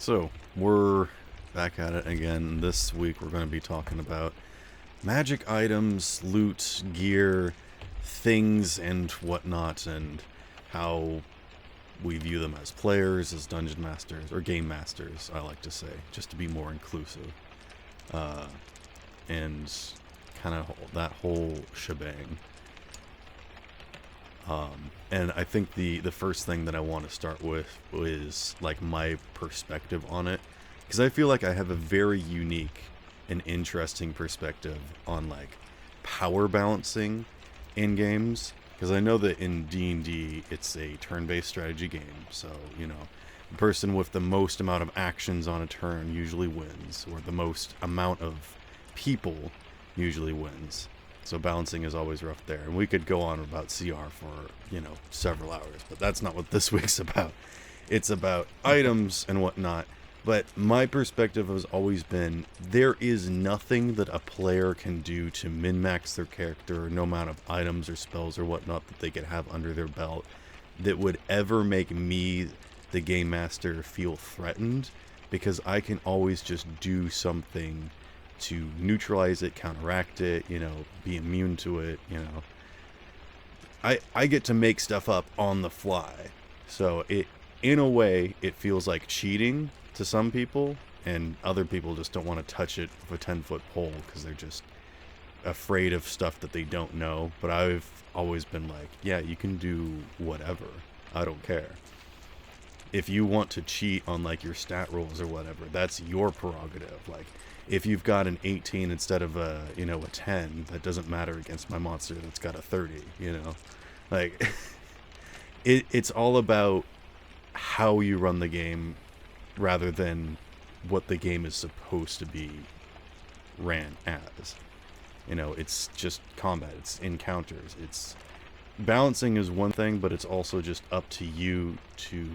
So, we're back at it again. This week we're going to be talking about magic items, loot, gear, things, and whatnot, and how we view them as players, as dungeon masters, or game masters, I like to say, just to be more inclusive. And kind of that whole shebang. And I think the first thing that I want to start with is like my perspective on it, because I feel like I have a very unique and interesting perspective on like power balancing in games, because I know that in D&D it's a turn-based strategy game, so the person with the most amount of actions on a turn usually wins, or the most amount of people usually wins. So balancing is always rough there. And we could go on about CR for, several hours, but that's not what this week's about. It's about items and whatnot. But my perspective has always been there is nothing that a player can do to min-max their character, no amount of items or spells or whatnot that they could have under their belt, that would ever make me, the game master, feel threatened, because I can always just do something to neutralize it, counteract it, be immune to it, I get to make stuff up on the fly. So in a way, it feels like cheating to some people, and other people just don't want to touch it with a 10-foot pole because they're just afraid of stuff that they don't know. But I've always been like, yeah, you can do whatever. I don't care. If you want to cheat on like your stat rolls or whatever, that's your prerogative. Like, if you've got an 18 instead of a 10, that doesn't matter against my monster that's got a 30, like it's all about how you run the game rather than what the game is supposed to be ran as. It's just combat, it's encounters, it's balancing is one thing, but it's also just up to you to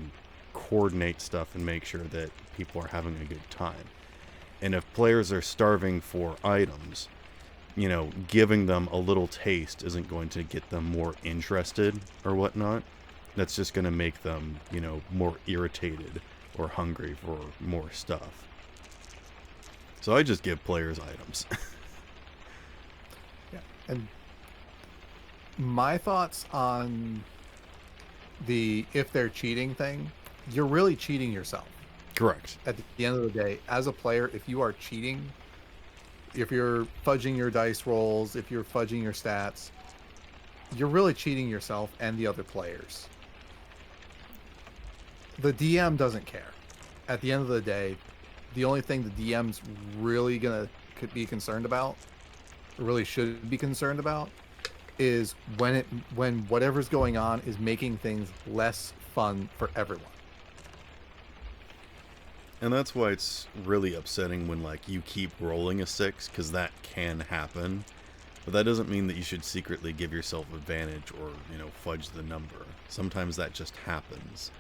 coordinate stuff and make sure that people are having a good time. And if players are starving for items, giving them a little taste isn't going to get them more interested or whatnot. That's just going to make them, more irritated or hungry for more stuff. So I just give players items. Yeah. And my thoughts on the if they're cheating thing, you're really cheating yourself. Correct. At the end of the day, as a player, if you are cheating, if you're fudging your dice rolls, if you're fudging your stats, you're really cheating yourself and the other players. The DM doesn't care. At the end of the day, the only thing the DM's really could be concerned about, or really should be concerned about, is when whatever's going on is making things less fun for everyone. And that's why it's really upsetting when like you keep rolling a 6, because that can happen. But that doesn't mean that you should secretly give yourself advantage or, fudge the number. Sometimes that just happens.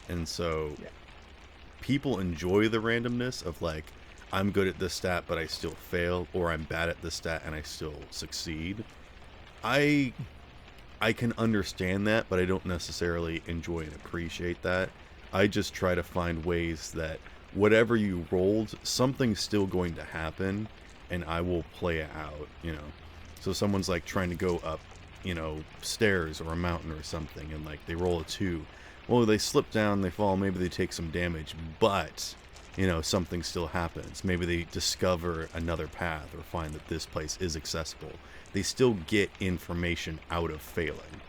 And so people enjoy the randomness of like, I'm good at this stat but I still fail, or I'm bad at this stat and I still succeed. I can understand that, but I don't necessarily enjoy and appreciate that. I just try to find ways that whatever you rolled, something's still going to happen, and I will play it out, So someone's like trying to go up, stairs or a mountain or something, and like they roll a 2. Well, they slip down, they fall, maybe they take some damage, but, something still happens. Maybe they discover another path or find that this place is accessible. They still get information out of failing.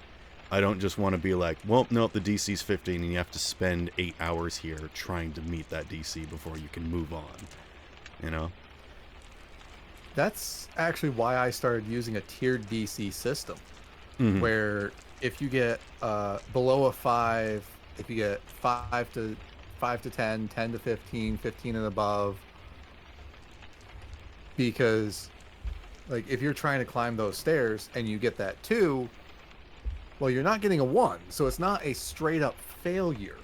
I don't just want to be like, well, no, the DC's 15 and you have to spend 8 hours here trying to meet that DC before you can move on, That's actually why I started using a tiered DC system, where if you get below a 5, if you get 5 to 10, 10 to 15, 15 and above, because like if you're trying to climb those stairs and you get that 2, well, you're not getting a 1, so it's not a straight up failure.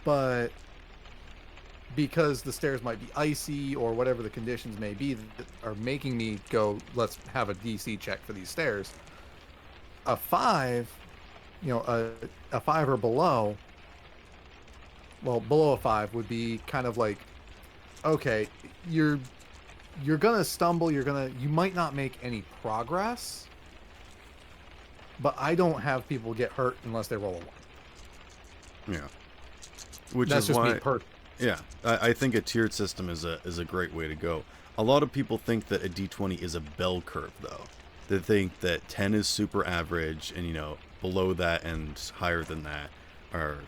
But because the stairs might be icy or whatever the conditions may be that are making me go, let's have a DC check for these stairs, a 5, a 5 or below, well, below a 5 would be kind of like, okay, you're gonna stumble, you might not make any progress, but I don't have people get hurt unless they roll a 1. Yeah. Which That's is just me why, personally. yeah, I think a tiered system is a great way to go. A lot of people think that a D20 is a bell curve, though. They think that 10 is super average, and below that and higher than that are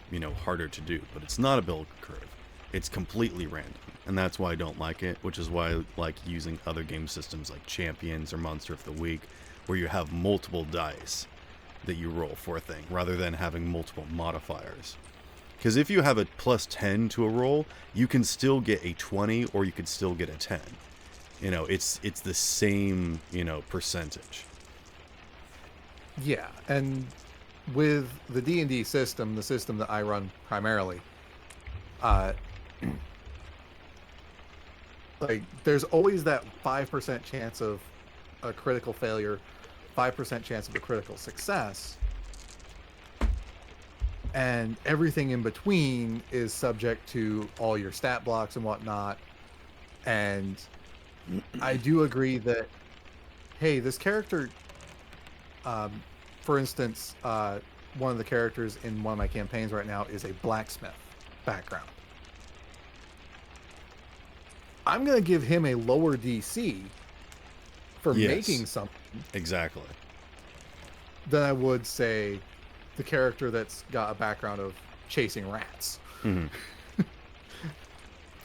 harder to do. But it's not a bell curve. It's completely random, and that's why I don't like it. Which is why I like using other game systems like Champions or Monster of the Week, where you have multiple dice that you roll for a thing, rather than having multiple modifiers. Because if you have a plus 10 to a roll, you can still get a 20 or you could still get a 10. It's the same, percentage. Yeah, and with the D&D system, the system that I run primarily, uh, like there's always that 5% chance of a critical failure, 5% chance of a critical success, and everything in between is subject to all your stat blocks and whatnot. And I do agree that, hey, this character, for instance, one of the characters in one of my campaigns right now is a blacksmith background. I'm going to give him a lower DC for making something. Exactly. Than I would say the character that's got a background of chasing rats. Mm-hmm.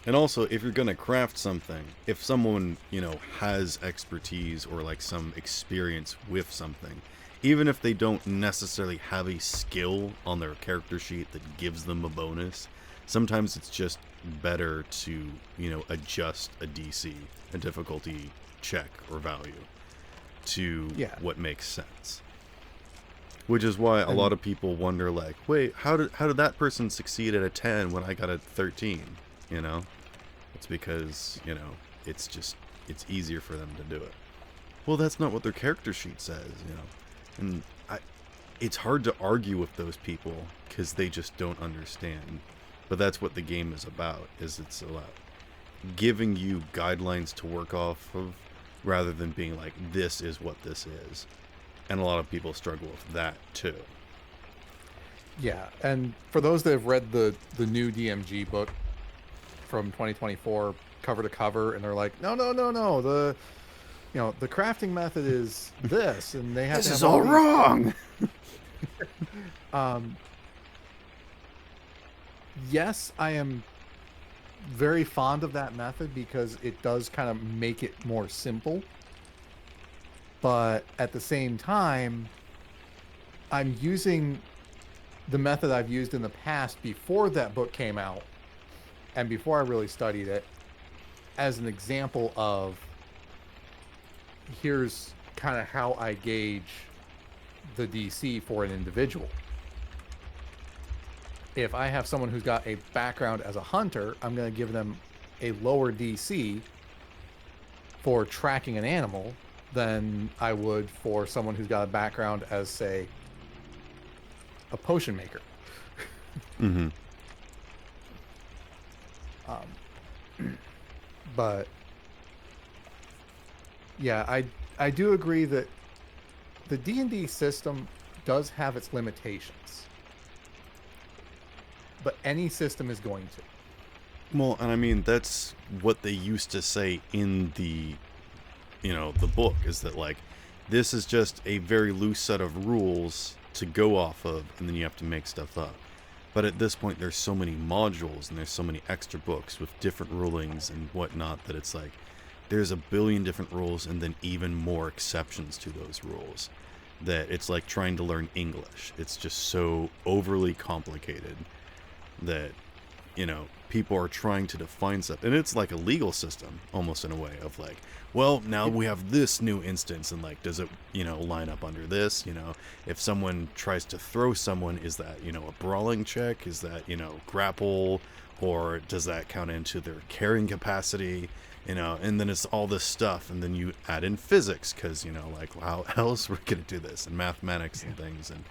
And also, if you're going to craft something, if someone, has expertise or like some experience with something, even if they don't necessarily have a skill on their character sheet that gives them a bonus, sometimes it's just better to, adjust a DC, a difficulty check or value, to what makes sense. Which is why a lot of people wonder, like, wait, how did that person succeed at a 10 when I got a 13? It's because, it's easier for them to do it. Well, that's not what their character sheet says, And it's hard to argue with those people because they just don't understand. But that's what the game is about, it's about giving you guidelines to work off of rather than being like, this is what this is. And a lot of people struggle with that too. Yeah, and for those that have read the new DMG book from 2024 cover to cover, and they're like, no, the crafting method is this, and they have this to have is all wrong. Yes, I am very fond of that method because it does kind of make it more simple. But at the same time, I'm using the method I've used in the past before that book came out and before I really studied it as an example of here's kind of how I gauge the DC for an individual. If I have someone who's got a background as a hunter, I'm going to give them a lower DC for tracking an animal than I would for someone who's got a background as, say, a potion maker. Mm-hmm. But yeah, I do agree that the D&D system does have its limitations, but any system is going to. Well, and I mean, that's what they used to say in the book, is that like, this is just a very loose set of rules to go off of, and then you have to make stuff up. But at this point, there's so many modules and there's so many extra books with different rulings and whatnot that it's like, there's a billion different rules and then even more exceptions to those rules, that it's like trying to learn English. It's just so overly complicated that, people are trying to define stuff. And it's like a legal system, almost in a way, of like, well, now we have this new instance, and like, does it, line up under this? If someone tries to throw someone, is that, a brawling check? Is that, grapple? Or does that count into their carrying capacity? And then it's all this stuff, and then you add in physics, because, like, how else we're going to do this, and mathematics and things, and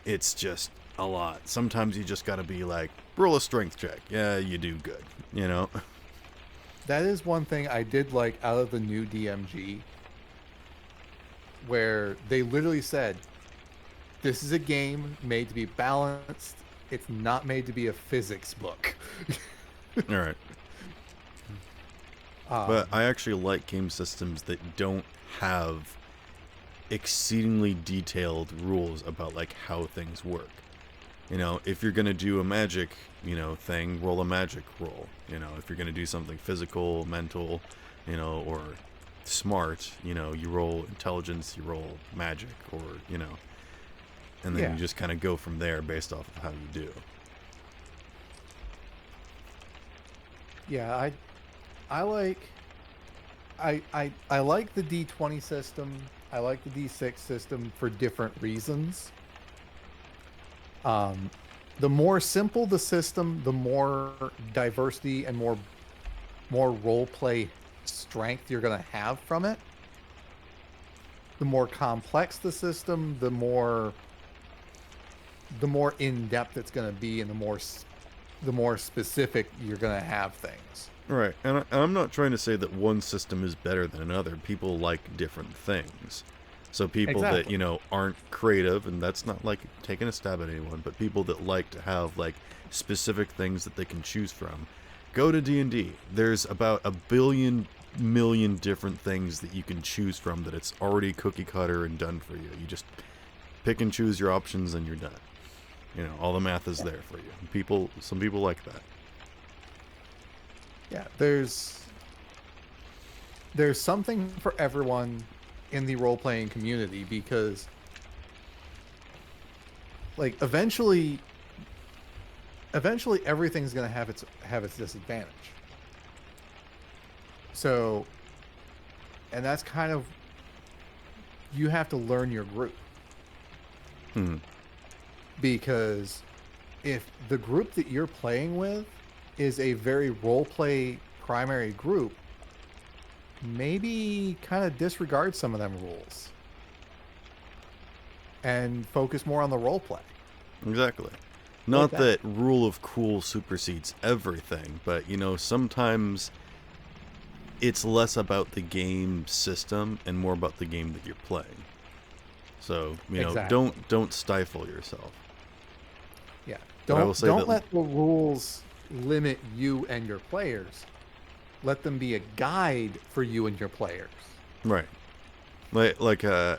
it's just, a lot. Sometimes you just got to be like, roll a strength check. Yeah, you do good, you know? That is one thing I did like out of the new DMG, where they literally said, this is a game made to be balanced. It's not made to be a physics book. All right. But I actually like game systems that don't have exceedingly detailed rules about like how things work. You know, if you're going to do a magic, thing, roll a magic roll. You know, if you're going to do something physical, mental, or smart, you roll intelligence, you roll magic, or, and then you just kind of go from there based off of how you do. Yeah, I like I like the D20 system. I like the D6 system for different reasons. The more simple the system, the more diversity and more role play strength you're going to have from it. The more complex the system, the more in depth it's going to be, and the more specific you're going to have things. Right, and I'm not trying to say that one system is better than another. People like different things. So people that, aren't creative, and that's not like taking a stab at anyone, but people that like to have like specific things that they can choose from, go to D&D. There's about 1 billion different things that you can choose from that it's already cookie cutter and done for you. You just pick and choose your options and you're done. All the math is there for you. Some people like that. Yeah, there's something for everyone in the role-playing community, because like eventually everything's going to have its disadvantage. So, and that's kind of, you have to learn your group. Because if the group that you're playing with is a very role-play primary group, maybe kind of disregard some of them rules and focus more on the role play. Exactly. Not that rule of cool supersedes everything, but sometimes it's less about the game system and more about the game that you're playing. So, Exactly. don't stifle yourself. Yeah. Don't let the rules limit you and your players. Let them be a guide for you and your players. Right. Like I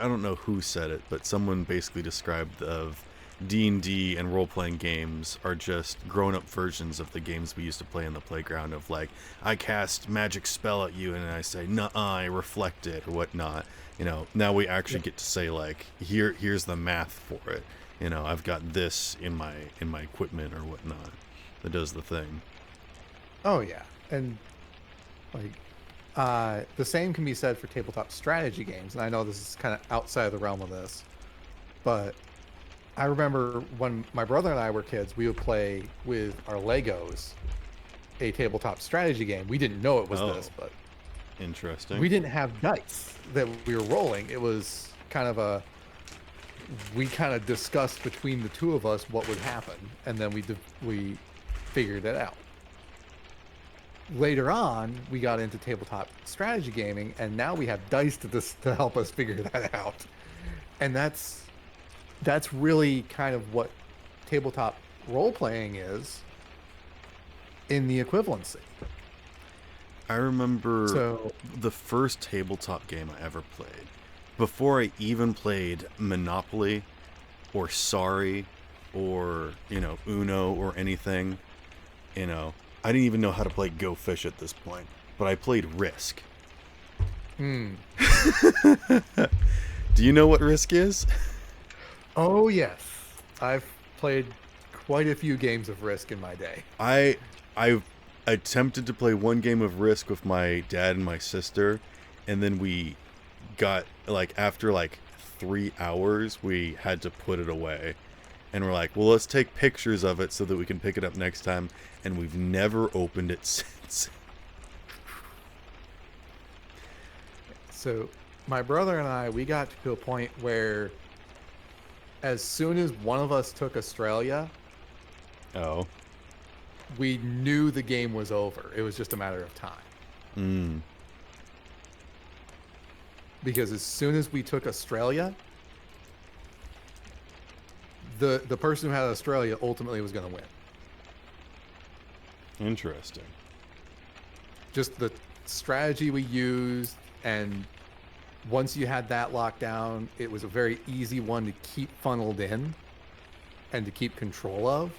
don't know who said it, but someone basically described of D&D and role-playing games are just grown-up versions of the games we used to play in the playground of like, I cast magic spell at you and I say, nuh-uh, I reflect it or whatnot. Now we actually get to say like, here's the math for it. I've got this in my equipment or whatnot that does the thing. Oh yeah. And like the same can be said for tabletop strategy games. And I know this is kind of outside of the realm of this, but I remember when my brother and I were kids, we would play with our Legos a tabletop strategy game. We didn't know it was this, but interesting. We didn't have dice that we were rolling. It was kind of we kind of discussed between the two of us what would happen, and then we figured it out. Later on, we got into tabletop strategy gaming, and now we have dice to help us figure that out. And that's really kind of what tabletop role-playing is in the equivalency. I remember the first tabletop game I ever played. Before I even played Monopoly or Sorry or, Uno or anything, I didn't even know how to play Go Fish at this point, but I played Risk. Do you know what Risk is? Oh, yes. I've played quite a few games of Risk in my day. I attempted to play one game of Risk with my dad and my sister, and then we got, after 3 hours, we had to put it away. And we're like, well, let's take pictures of it so that we can pick it up next time. And we've never opened it since. So my brother and I, we got to a point where as soon as one of us took Australia, Oh. we knew the game was over. It was just a matter of time. Mm. Because as soon as we took Australia, the person who had Australia ultimately was going to win. Interesting. Just the strategy we used, and once you had that locked down, it was a very easy one to keep funneled in and to keep control of.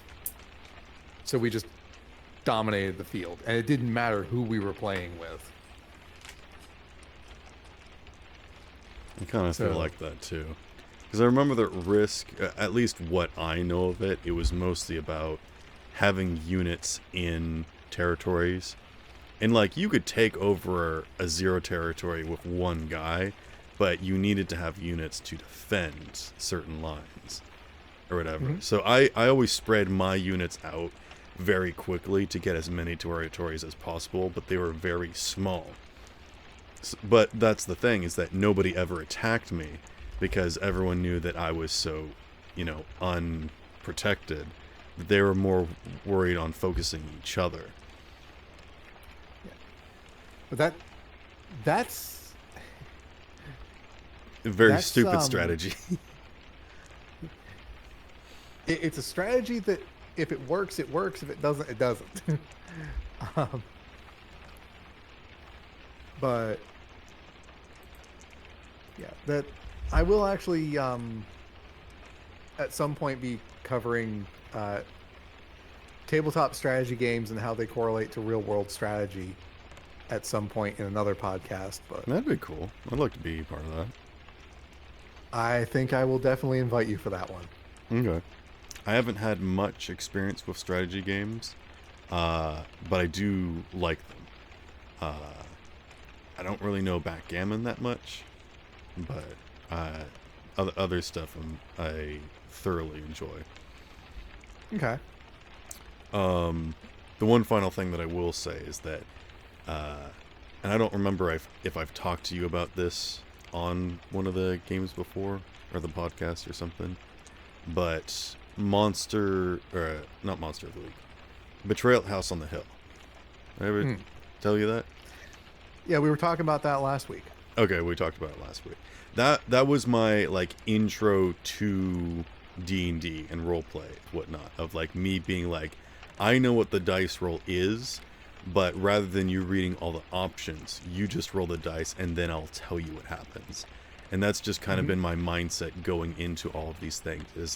So we just dominated the field, and it didn't matter who we were playing with. I kind of feel like that too. Because I remember that Risk, at least what I know of it, it was mostly about having units in territories. And like, you could take over a zero territory with one guy, but you needed to have units to defend certain lines or whatever. Mm-hmm. So I always spread my units out very quickly to get as many territories as possible, but they were very small. But that's the thing, is that nobody ever attacked me because everyone knew that I was so, unprotected. They were more worried on focusing each other. Yeah. But that's A very stupid strategy. It's a strategy that if it works, it works. If it doesn't, it doesn't. But yeah, that I will actually at some point be covering tabletop strategy games and how they correlate to real world strategy at some point in another podcast. But That'd be cool. I'd like to be part of that. I think I will definitely invite you for that one. Okay. I haven't had much experience with strategy games, but I do like them. I don't really know backgammon that much, but other stuff I thoroughly enjoy. Okay. The one final thing that I will say is that, and I don't remember if I've talked to you about this on one of the games before, or the podcast or something, but not Monster of the Week, Betrayal at House on the Hill. Did I ever tell you that? Yeah, we were talking about that last week. Okay, we talked about it last week. That was my intro to D&D and roleplay, whatnot, of me being like, I know what the dice roll is, but rather than you reading all the options, you just roll the dice and then I'll tell you what happens. And that's just kind of been my mindset going into all of these things, is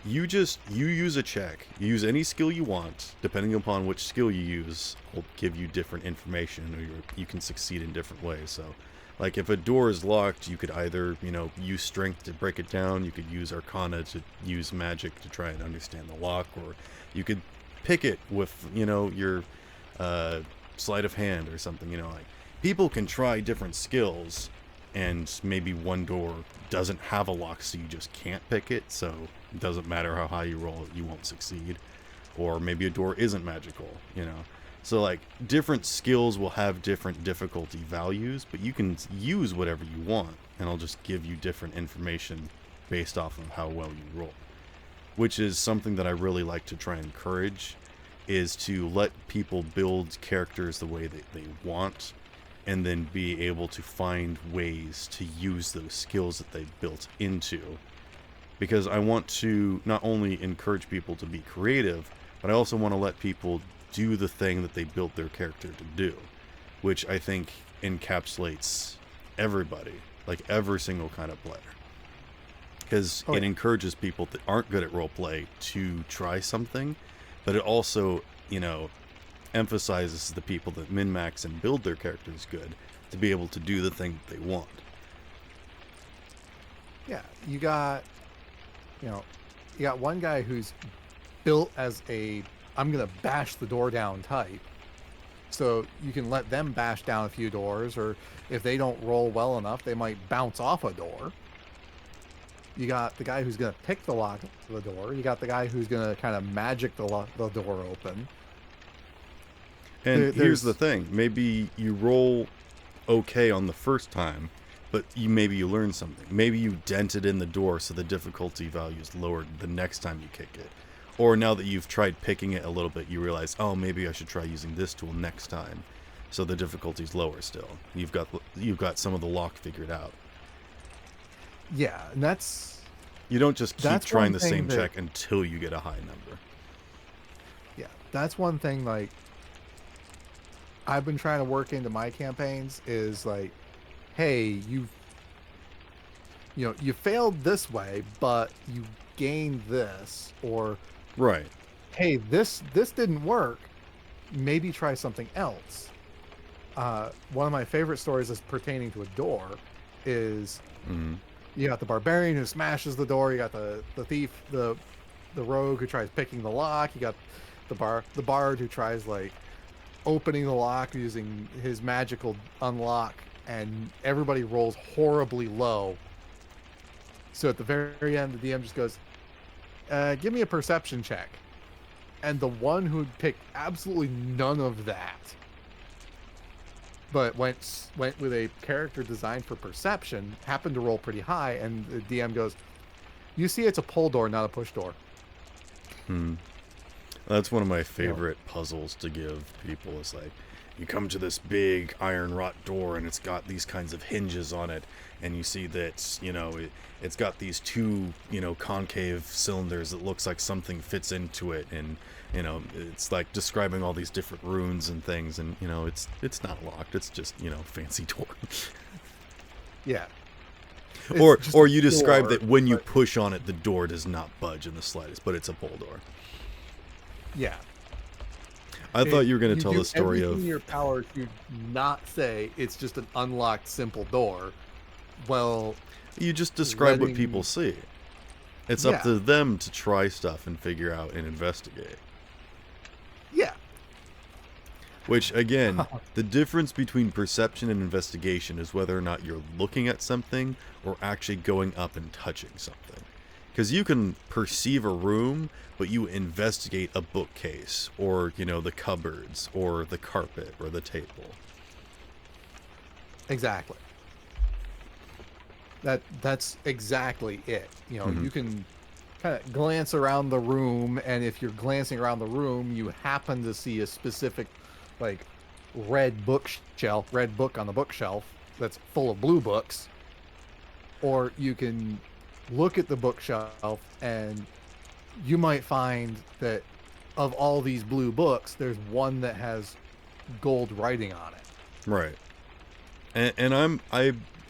you use a check, you use any skill you want, depending upon which skill you use, will give you different information, or you can succeed in different ways. So if a door is locked, you could either, use strength to break it down, you could use arcana to use magic to try and understand the lock, or you could pick it with, your sleight of hand or something. People can try different skills, and maybe one door doesn't have a lock, so you just can't pick it, so it doesn't matter how high you roll, you won't succeed. Or maybe a door isn't magical, So different skills will have different difficulty values, but you can use whatever you want, and I'll just give you different information based off of how well you roll. Which is something that I really like to try and encourage, is to let people build characters the way that they want, and then be able to find ways to use those skills that they've built into. Because I want to not only encourage people to be creative, but I also want to let people do the thing that they built their character to do, which I think encapsulates everybody, every single kind of player. Because it encourages people that aren't good at roleplay to try something, but it also, emphasizes the people that min-max and build their characters good to be able to do the thing that they want. Yeah, you got one guy who's built as I'm gonna bash the door down type, so you can let them bash down a few doors, or if they don't roll well enough, they might bounce off a door. You got the guy who's gonna pick the lock of the door. You got the guy who's gonna kind of magic the door open. And here's the thing, maybe you roll okay on the first time, but maybe you learn something. Maybe you dented in the door so the difficulty value is lowered the next time you kick it. Or now that you've tried picking it a little bit, you realize, oh, maybe I should try using this tool next time, so the difficulty's lower still. You've got some of the lock figured out. Yeah, and that's... You don't just keep trying the same that, check until you get a high number. Yeah, that's one thing, like, I've been trying to work into my campaigns is, like, hey, you failed this way, but you gained this, or... Right. Hey, this didn't work. Maybe try something else. One of my favorite stories is pertaining to a door is... Mm-hmm. You got the barbarian who smashes the door. You got the thief, the rogue who tries picking the lock. You got the bard who tries like opening the lock using his magical unlock, and everybody rolls horribly low. So at the very end, the DM just goes, "Give me a perception check," and the one who picked absolutely none of that, but went with a character designed for perception, happened to roll pretty high, and the DM goes, "You see, it's a pull door, not a push door." That's one of my favorite puzzles to give people. Is like, you come to this big iron wrought door, and it's got these kinds of hinges on it, and you see that, it's got these two, concave cylinders that looks like something fits into it, and it's like describing all these different runes and things, and it's not locked, it's just fancy door. Yeah. Or you describe that when you push on it, the door does not budge in the slightest, but it's a pull door. Yeah. I thought you were going to tell the story of... of... your power to not say it's just an unlocked simple door. Well... You just describe what people see. It's up to them to try stuff and figure out and investigate. Yeah. Which, again, the difference between perception and investigation is whether or not you're looking at something or actually going up and touching something. Because you can perceive a room, but you investigate a bookcase, or, the cupboards, or the carpet, or the table. Exactly. That's exactly it. You can kind of glance around the room, and if you're glancing around the room, you happen to see a specific, like, red book on the bookshelf that's full of blue books. Or you can look at the bookshelf, and you might find that of all these blue books, there's one that has gold writing on it. Right. And I'm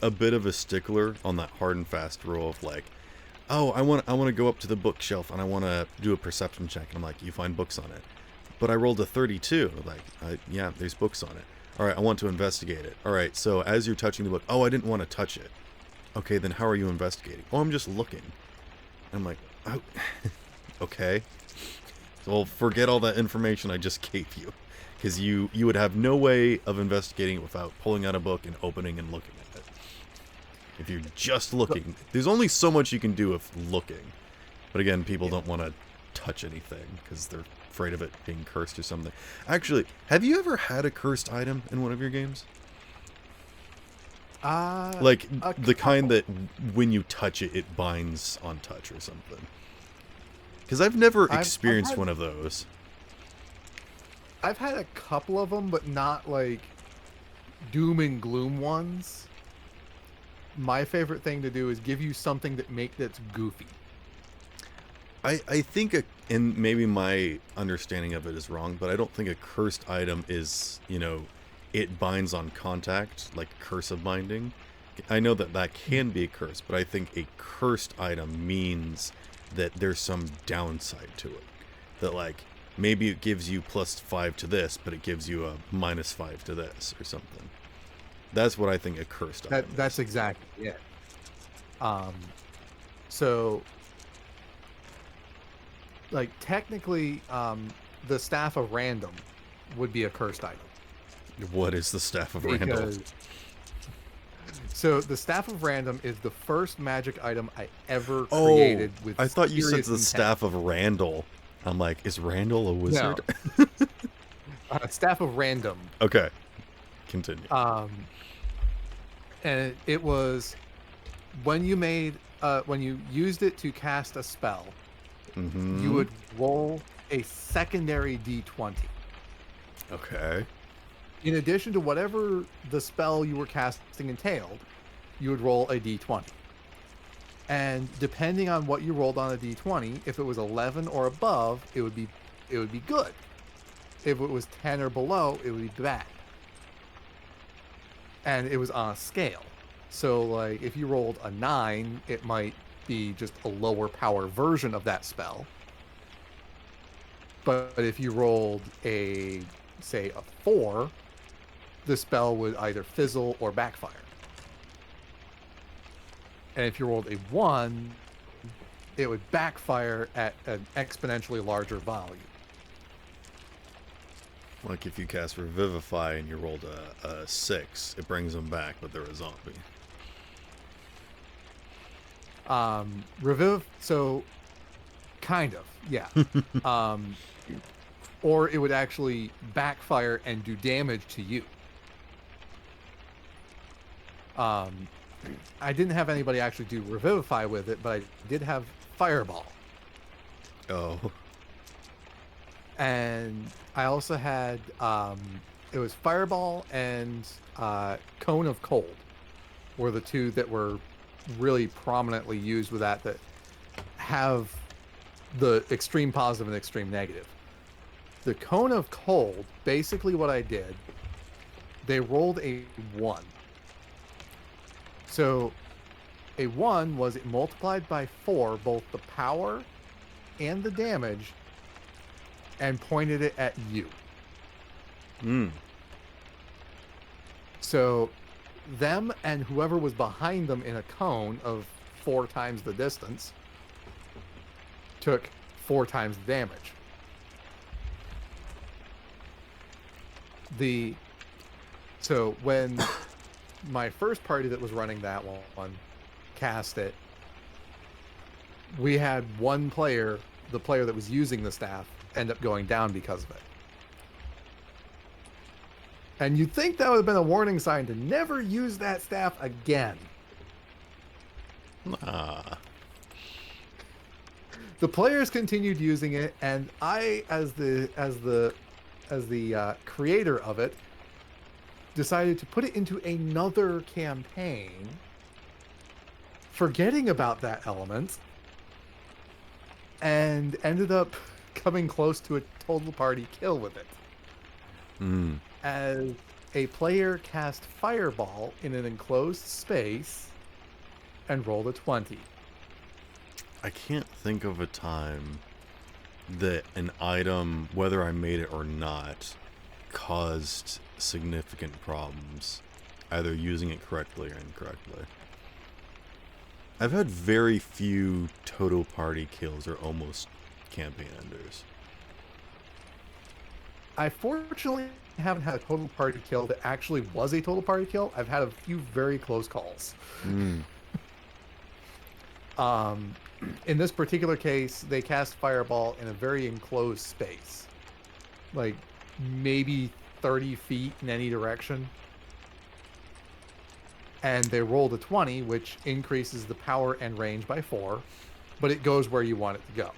a bit of a stickler on that hard and fast rule of like, oh, I want to go up to the bookshelf and I want to do a perception check. And I'm like, you find books on it. But I rolled a 32. Like, yeah, there's books on it. All right, I want to investigate it. All right, so as you're touching the book, oh, I didn't want to touch it. Okay, then how are you investigating? Oh, I'm just looking. I'm like, oh, okay. So forget all that information I just gave you. Because you would have no way of investigating it without pulling out a book and opening and looking at it. If you're just looking, there's only so much you can do with looking. But again, people don't want to touch anything because they're afraid of it being cursed or something. Actually, have you ever had a cursed item in one of your games? Like the kind that when you touch it, it binds on touch or something. Because I've never experienced one of those. I've had a couple of them, but not like doom and gloom ones. My favorite thing to do is give you something that's goofy. I think, and maybe my understanding of it is wrong, but I don't think a cursed item is, it binds on contact, like cursive binding. I know that can be a curse, but I think a cursed item means that there's some downside to it. That, like, maybe it gives you +5 to this, but it gives you a -5 to this, or something. That's what I think a cursed item is. That's exactly it. So, like, technically, the Staff of Random would be a cursed item. What is the Staff of Random? So, the Staff of Random is the first magic item I ever created with I thought you said the intent. Staff of Randall. I'm like, is Randall a wizard? No. Staff of Random. Okay. Continue. And it was when when you used it to cast a spell, you Mm-hmm. would roll a secondary d20. Okay. In addition to whatever the spell you were casting entailed, you would roll a d20. And depending on what you rolled on a d20, if it was 11 or above, it would be good. If it was 10 or below, it would be bad. And it was on a scale. So like if you rolled a 9, it might be just a lower power version of that spell. But if you rolled a say a 4, the spell would either fizzle or backfire. And if you rolled a 1, it would backfire at an exponentially larger value. Like if you cast Revivify and you rolled a 6, it brings them back, but they're a zombie. So kind of, yeah. Or it would actually backfire and do damage to you. I didn't have anybody actually do Revivify with it, but I did have Fireball. Oh. And I also had it was Fireball and Cone of Cold were the two that were really prominently used with that have the extreme positive and extreme negative. The Cone of Cold, basically what I did, they rolled a 1. So a 1 was it multiplied by 4 both the power and the damage and pointed it at you. So them and whoever was behind them in a cone of 4 times the distance took 4 times the damage. So when my first party that was running that one cast it, we had one player, the player that was using the staff, end up going down because of it. And you'd think that would have been a warning sign to never use that staff again. The players continued using it, and I, as the creator of it, decided to put it into another campaign, forgetting about that element, and ended up coming close to a total party kill with it. As a player cast Fireball in an enclosed space and rolled a 20. I can't think of a time that an item, whether I made it or not, caused significant problems, either using it correctly or incorrectly. I've had very few total party kills or almost campaign enders. I fortunately haven't had a total party kill that actually was a total party kill. I've had a few very close calls. In this particular case, they cast Fireball in a very enclosed space, like maybe 30 feet in any direction. And they rolled a 20, which increases the power and range by 4, but it goes where you want it to go.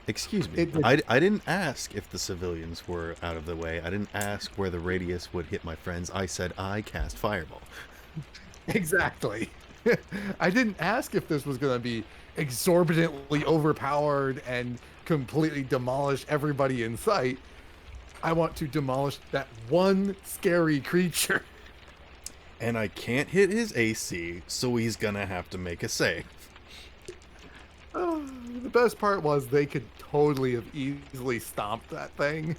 Excuse me. I didn't ask if the civilians were out of the way. I didn't ask where the radius would hit my friends. I said I cast Fireball. Exactly. I didn't ask if this was going to be exorbitantly overpowered and completely demolish everybody in sight. I want to demolish that one scary creature. And I can't hit his AC, so he's gonna have to make a save. The best part was they could totally have easily stomped that thing.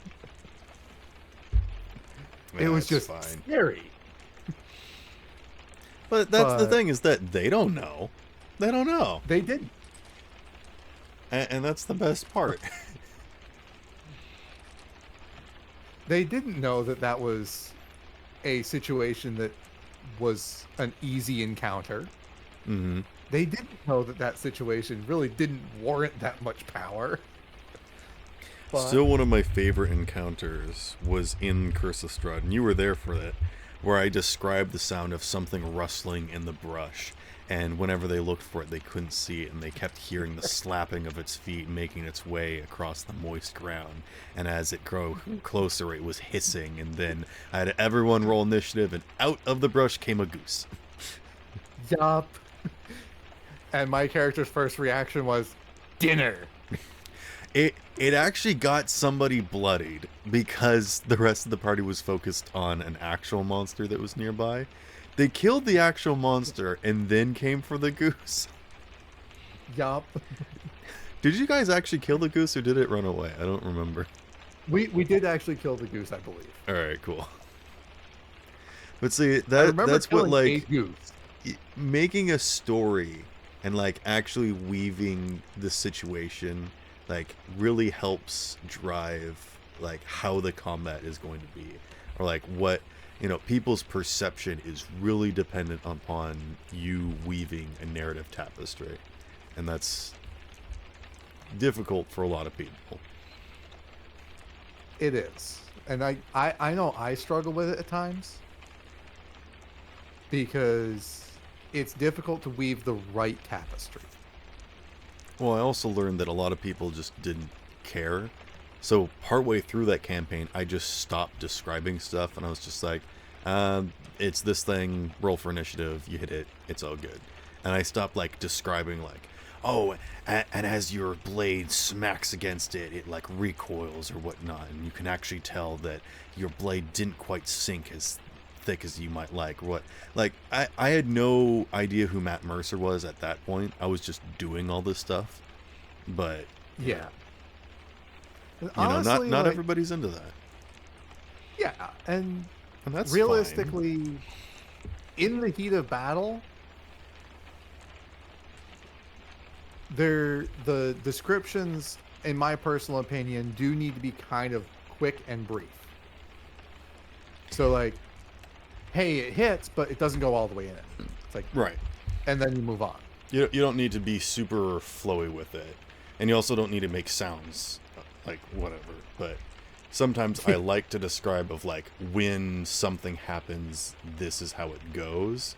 Yeah, it was just fine. scary. But that's the thing, is that they don't know. They don't know. They didn't. And that's the best part. They didn't know that that was a situation that was an easy encounter. Mm-hmm. They didn't know that that situation really didn't warrant that much power. But still, one of my favorite encounters was in Curse of Strahd, and you were there for it. where I described the sound of something rustling in the brush. And whenever they looked for it, they couldn't see it, and they kept hearing the slapping of its feet making its way across the moist ground. And as it grew closer, it was hissing, and then I had everyone roll initiative, and out of the brush came a goose. Yup. And my character's first reaction was, dinner. It actually got somebody bloodied because the rest of the party was focused on an actual monster that was nearby. They killed the actual monster and then came for the goose. Yup. Did you guys actually kill the goose or did it run away? I don't remember. We did actually kill the goose, I believe. All right, cool. But see, I that's what killing a like goose. making a story and like actually weaving the situation like really helps drive like how the combat is going to be, or like what, you know, people's perception is really dependent upon you weaving a narrative tapestry, and that's difficult for a lot of people. It is. And I know I struggle with it at times because it's difficult to weave the right tapestry. Well, I also learned that a lot of people just didn't care. So partway through that campaign, I just stopped describing stuff, and I was just like, it's this thing, roll for initiative, you hit it, it's all good. And I stopped like describing like, oh, and as your blade smacks against it, it like recoils or whatnot, and you can actually tell that your blade didn't quite sink as thick as you might like. What, like, I had no idea who Matt Mercer was at that point. I was just doing all this stuff, but Yeah. Honestly, not like, everybody's into that. Yeah, and that's realistically, fine. in the heat of battle, the descriptions, in my personal opinion, do need to be kind of quick and brief. So like, hey, it hits, but it doesn't go all the way in. It's like, Right. and then you move on. You don't need to be super flowy with it, and you also don't need to make sounds like whatever. But sometimes I like to describe of like when something happens, this is how it goes.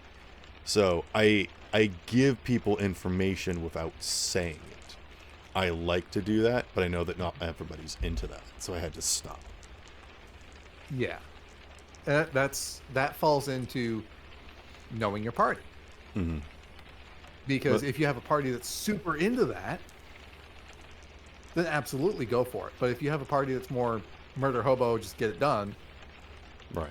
So I give people information without saying it. I like to do that, but I know that not everybody's into that, so I had to stop. Yeah, that falls into knowing your party. Mm-hmm. Because if you have a party that's super into that, then absolutely go for it. But if you have a party that's more murder hobo, just get it done. Right.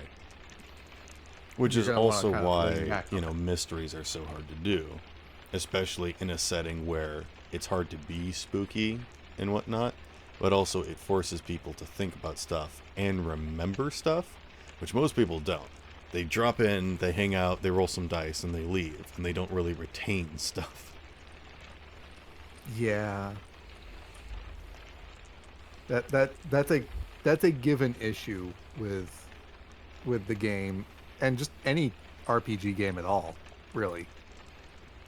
Which You're is gonna wanna also kind of lean why, back on you know, it. mysteries are so hard to do, especially in a setting where it's hard to be spooky and whatnot, but also it forces people to think about stuff and remember stuff, which most people don't. They drop in, they hang out, they roll some dice, and they leave, and they don't really retain stuff. Yeah. That's a given issue with the game, and just any RPG game at all, really.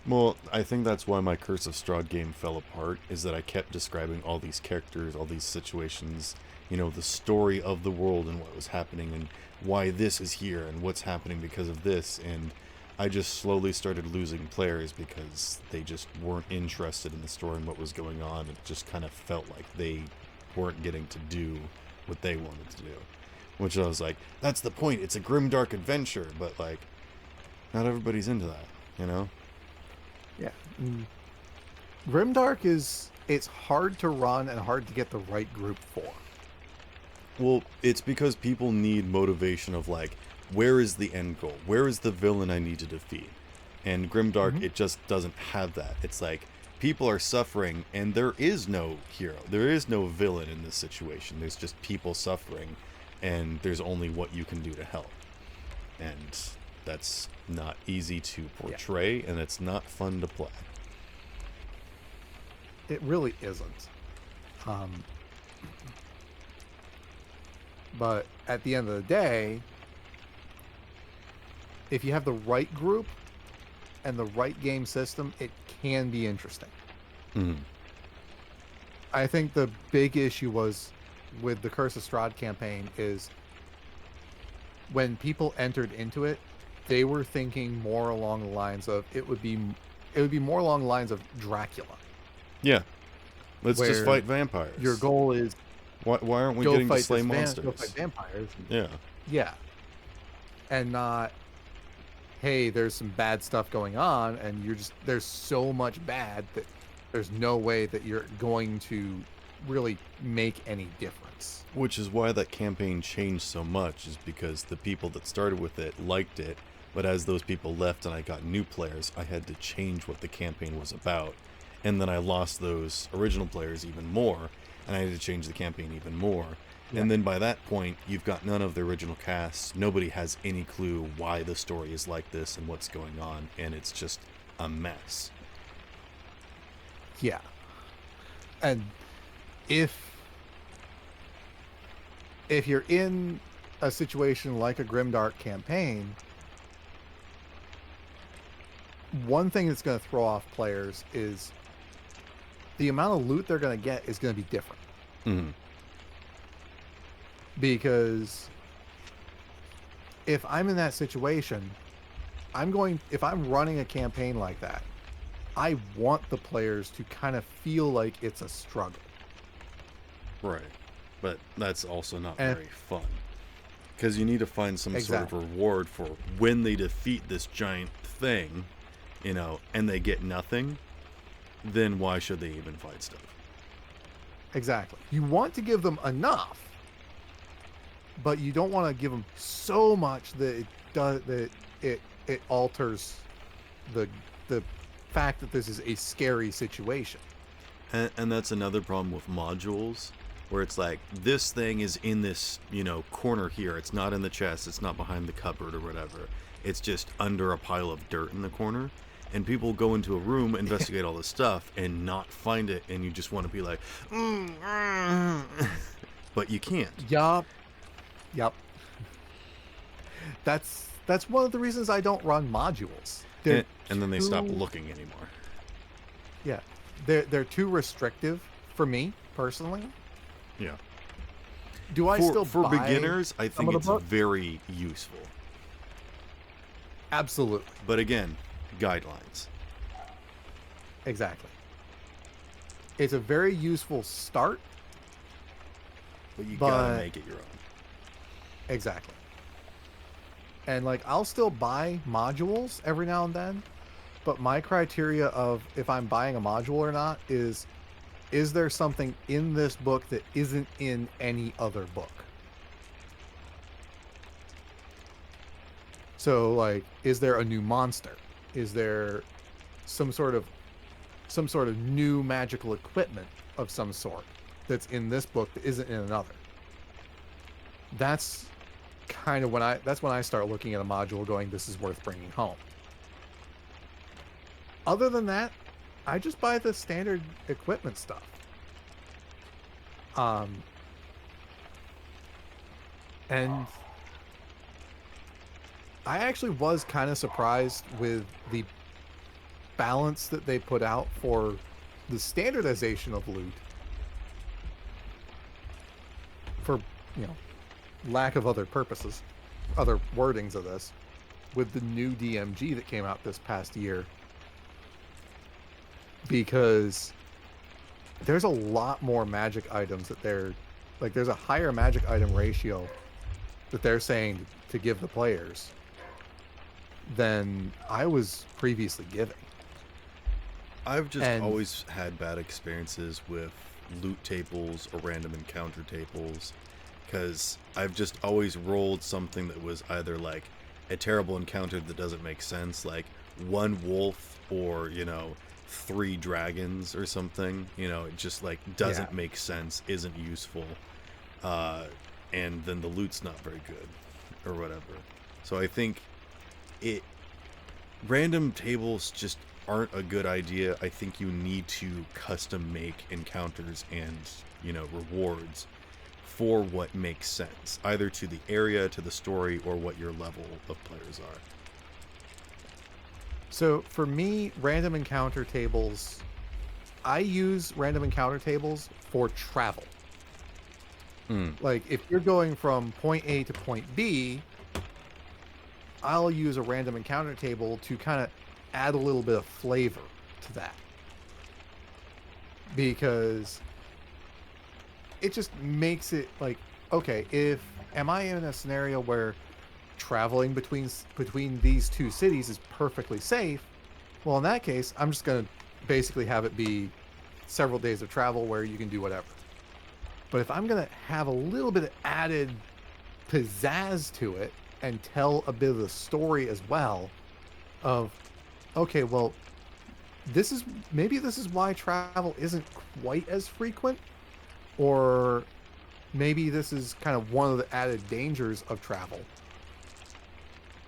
Well, I think that's why my Curse of Strahd game fell apart, is that I kept describing all these characters, all these situations, you know, the story of the world and what was happening and why this is here and what's happening because of this, and I just slowly started losing players because they just weren't interested in the story and what was going on. It just kind of felt like they weren't getting to do what they wanted to do, which I was like, that's the point, it's a grimdark adventure, but like, not everybody's into that, you know? Yeah. Grimdark it's hard to run and hard to get the right group for. Well, it's because people need motivation of like, where is the end goal? Where is the villain I need to defeat? And Grimdark, it just doesn't have that. It's like, people are suffering and there is no hero. There is no villain in this situation. There's just people suffering and there's only what you can do to help. And that's not easy to portray, and it's not fun to play. It really isn't. But at the end of the day, if you have the right group and the right game system, it can be interesting. Mm-hmm. I think the big issue was with the Curse of Strahd campaign is when people entered into it, they were thinking more along the lines of it would be more along the lines of Dracula, Yeah. Let's just where fight vampires. your goal is Why aren't we go getting to fight slay go monsters? fight vampires. Yeah. Yeah, and not, hey, there's some bad stuff going on, and there's so much bad that there's no way that you're going to really make any difference. Which is why that campaign changed so much, is because the people that started with it liked it, but as those people left and I got new players, I had to change what the campaign was about. And then I lost those original players even more, and I had to change the campaign even more. Yeah. And then by that point, you've got none of the original cast. Nobody has any clue why the story is like this and what's going on, and it's just a mess. Yeah. And if you're in a situation like a Grimdark campaign, one thing that's going to throw off players is the amount of loot they're going to get is going to be different. Mm-hmm. Because if I'm in that situation, if I'm running a campaign like that, I want the players to kind of feel like it's a struggle. Right. But that's also not very fun. Because you need to find some sort of reward for when they defeat this giant thing, and they get nothing, then why should they even fight stuff? Exactly. You want to give them enough, but you don't want to give them so much that it alters the fact that this is a scary situation. And that's another problem with modules, where it's like, this thing is in this, corner here. It's not in the chest. It's not behind the cupboard or whatever. It's just under a pile of dirt in the corner. And people go into a room, investigate all this stuff, and not find it. And you just want to be like, but you can't. Yup. That's one of the reasons I don't run modules. And then they stop looking anymore. Yeah. They're too restrictive for me, personally. Yeah. Do I still for buy beginners, I think it's very useful. Absolutely. But again, guidelines. Exactly. It's a very useful start. But you gotta make it your own. Exactly. And I'll still buy modules every now and then, but my criteria of if I'm buying a module or not is there something in this book that isn't in any other book? So is there a new monster? Is there some sort of new magical equipment of some sort that's in this book that isn't in another? That's kind of when I start looking at a module going, this is worth bringing home. Other than that, I just buy the standard equipment stuff. And I actually was kind of surprised with the balance that they put out for the standardization of loot, for lack of other purposes, other wordings of this, with the new DMG that came out this past year. Because there's a lot more magic items that there's a higher magic item ratio that they're saying to give the players than I was previously giving. I've just always had bad experiences with loot tables or random encounter tables, because I've just always rolled something that was either a terrible encounter that doesn't make sense, like one wolf or 3 dragons or something. It just doesn't make sense, isn't useful, and then the loot's not very good or whatever. So I think random tables just aren't a good idea. I think you need to custom make encounters and rewards for what makes sense, either to the area, to the story, or what your level of players are. So for me, random encounter tables, I use random encounter tables for travel. If you're going from point A to point B, I'll use a random encounter table to kind of add a little bit of flavor to that, because it just makes it like, okay, if am I in a scenario where traveling between these two cities is perfectly safe, well, in that case, I'm just going to basically have it be several days of travel where you can do whatever. But if I'm going to have a little bit of added pizzazz to it and tell a bit of the story as well of, okay, well, this is why travel isn't quite as frequent, or maybe this is kind of one of the added dangers of travel.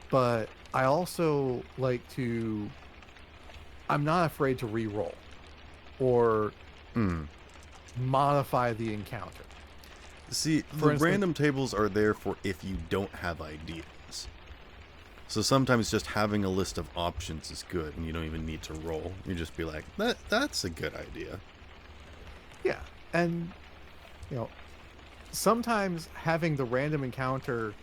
But I also like to, I'm not afraid to re-roll or modify the encounter. See, For the instance, random tables are there for if you don't have ideas. So sometimes just having a list of options is good, and you don't even need to roll. You just be like, that's a good idea. yeah, and you know, sometimes having the random encounter,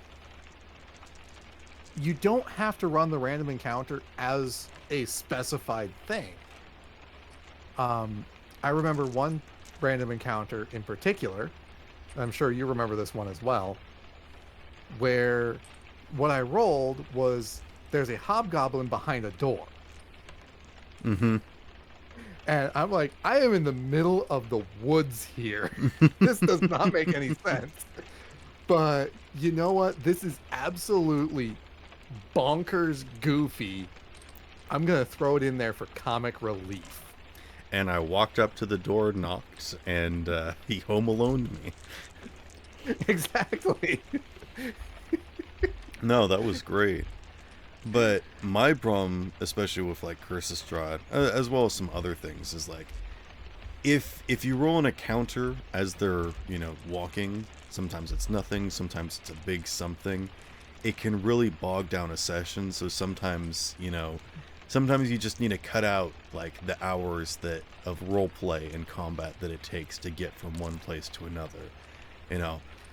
you don't have to run the random encounter as a specified thing. I remember one random encounter in particular, I'm sure you remember this one as well, where what I rolled was there's a hobgoblin behind a door. Mm-hmm. And I'm like, I am in the middle of the woods here. This does not make any sense. But you know what? This is absolutely bonkers goofy. I'm going to throw it in there for comic relief. And I walked up to the door, knocked, and he home alone me. Exactly. No, that was great. But my problem, especially with like Curse of Strahd, as well as some other things, is like if you roll an encounter as they're, walking, sometimes it's nothing, sometimes it's a big something. It can really bog down a session. So sometimes, sometimes you just need to cut out like the hours of role play and combat that it takes to get from one place to another.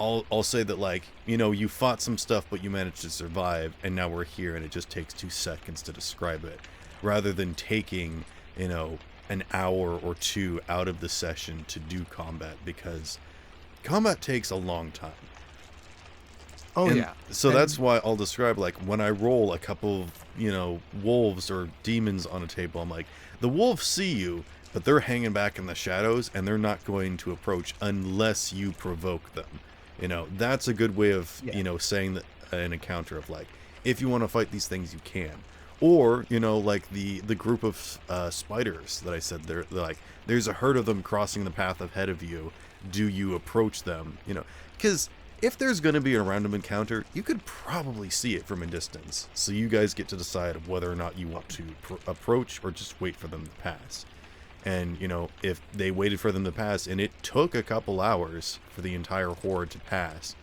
I'll say that, like, you fought some stuff, but you managed to survive, and now we're here, and it just takes 2 seconds to describe it, rather than taking, an hour or 2 out of the session to do combat, because combat takes a long time. Oh, And yeah. so that's why I'll describe, like, when I roll a couple of, wolves or demons on a table, I'm like, the wolves see you, but they're hanging back in the shadows, and they're not going to approach unless you provoke them. That's a good way of, saying that an encounter of like, if you want to fight these things, you can. Or, like the group of spiders that I said, they're like, there's a herd of them crossing the path ahead of you. Do you approach them? Because if there's going to be a random encounter, you could probably see it from a distance. So you guys get to decide whether or not you want to approach or just wait for them to pass. And, if they waited for them to pass, and it took a couple hours for the entire horde to pass,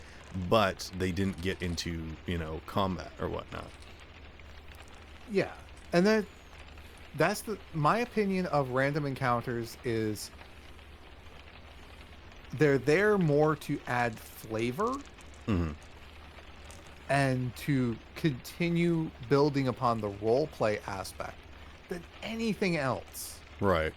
but they didn't get into, combat or whatnot. Yeah. And then that's my opinion of random encounters is they're there more to add flavor and to continue building upon the role play aspect than anything else. Right.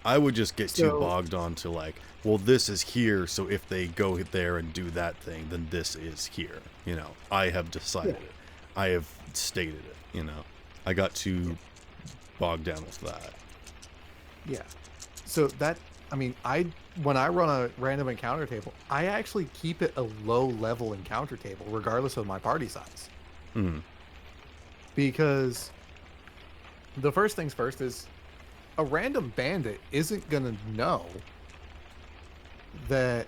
I would just get too bogged on to like, well, this is here, so if they go there and do that thing, then this is here. I have decided it. I have stated it, I got too bogged down with that. Yeah. So when I run a random encounter table, I actually keep it a low level encounter table, regardless of my party size. Because the first things first is, a random bandit isn't going to know that,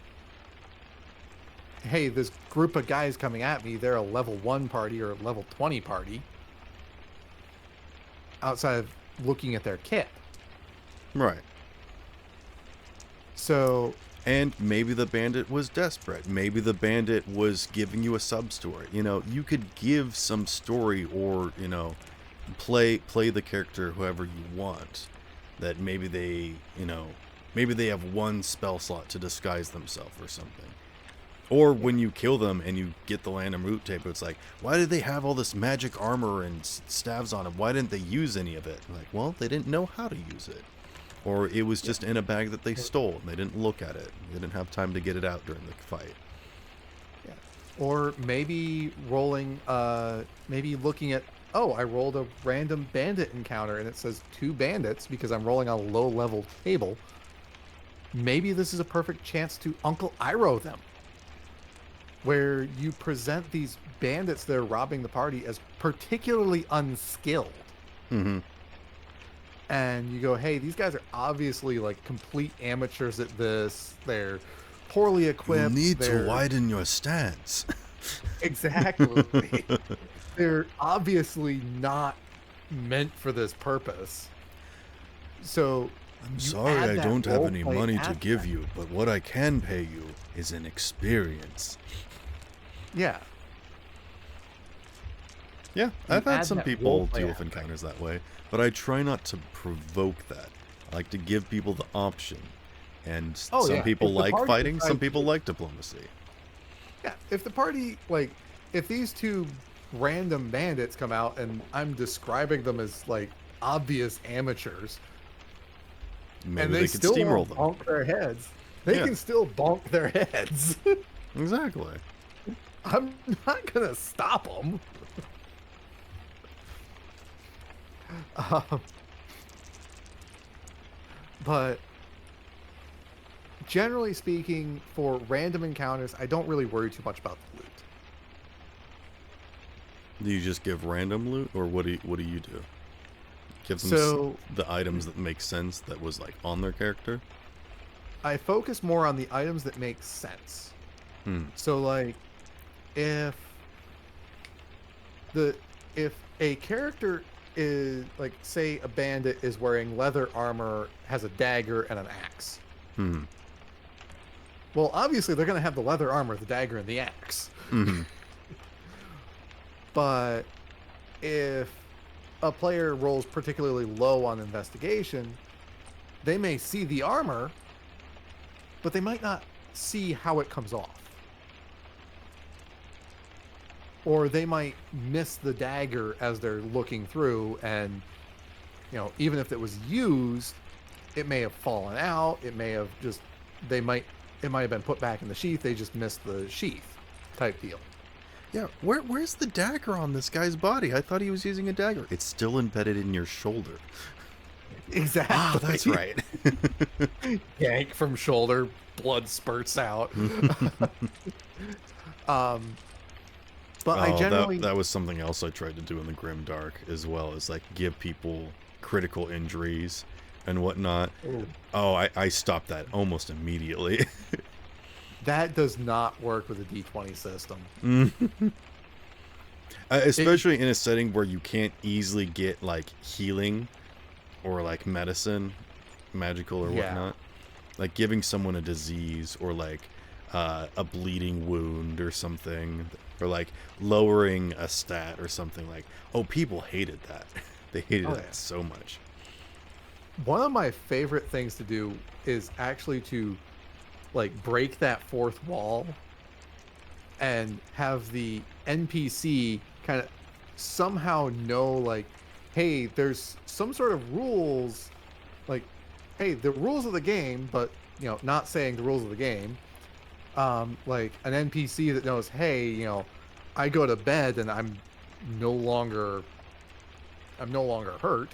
hey, this group of guys coming at me, they're a level 1 party or a level 20 party, outside of looking at their kit. Right. So... And maybe the bandit was desperate. Maybe the bandit was giving you a sub-story. You could give some story or, play the character whoever you want. That maybe they have one spell slot to disguise themselves or something. Or when you kill them and you get the land and root tape, it's like, why did they have all this magic armor and staves on them? Why didn't they use any of it? Like, well, they didn't know how to use it. Or it was just in a bag that they stole and they didn't look at it. They didn't have time to get it out during the fight. Yeah. Or maybe maybe looking at, oh, I rolled a random bandit encounter and it says 2 bandits because I'm rolling on a low level table. Maybe this is a perfect chance to Uncle Iroh them, where you present these bandits that are robbing the party as particularly unskilled. Mm-hmm. And you go, hey, these guys are obviously like complete amateurs at this. They're poorly equipped. You need to widen your stance. Exactly. They're obviously not meant for this purpose. So I'm sorry I don't have any money to give you, but what I can pay you is an experience. Yeah. Yeah, I've had some people deal with aspect. encounters that way, but I try not to provoke that. I like to give people the option. And some people If the like party fighting, some decides people to- like diplomacy. Yeah, if the party, like, if these 2 random bandits come out and I'm describing them as, like, obvious amateurs, Maybe and they they could still steamroll want to them. bonk their heads, they Yeah. can still bonk their heads. Exactly. I'm not going to stop them. But generally speaking, for random encounters, I don't really worry too much about the loot. Do you just give random loot, or what do you do? Give them So the items that make sense that was like on their character? I focus more on the items that make sense. Hmm. So like if a character is like, say a bandit is wearing leather armor, has a dagger and an axe. Hmm. Well, obviously they're going to have the leather armor, the dagger and the axe. Mm-hmm. But if a player rolls particularly low on investigation, they may see the armor, but they might not see how it comes off. Or they might miss the dagger as they're looking through, and even if it was used, it may have fallen out, it might have been put back in the sheath, they just missed the sheath type deal. Yeah, where's the dagger on this guy's body? I thought he was using a dagger. It's still embedded in your shoulder. Exactly. Ah, that's right. Yank from shoulder, blood spurts out. But I generally that was something else I tried to do in the Grim Dark, as well as like give people critical injuries and whatnot. Ooh. Oh, I stopped that almost immediately. That does not work with a D20 system. Especially in a setting where you can't easily get like healing or like medicine, magical or whatnot. Like giving someone a disease or like a bleeding wound or something, or like lowering a stat or something. Like, oh, people hated that. They hated that so much. One of my favorite things to do is actually to like break that fourth wall and have the NPC kind of somehow know, like, hey, there's some sort of rules, like, hey, the rules of the game, but not saying the rules of the game. Like an NPC that knows, hey, I go to bed and I'm no longer hurt.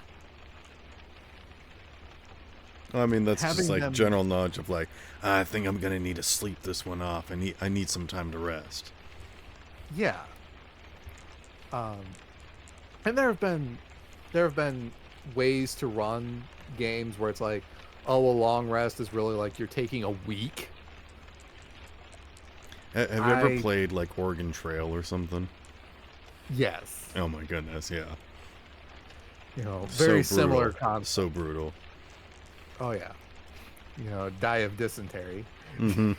I mean, that's Having just like them- general knowledge of like, I think I'm gonna need to sleep this one off. I need some time to rest. Yeah. And there have been ways to run games where it's like, oh, a long rest is really like you're taking a week. Have you ever played like Oregon Trail or something? Yes. Oh my goodness, yeah. Very So similar brutal. concept. So brutal. Oh yeah. Die of dysentery. Mm-hmm.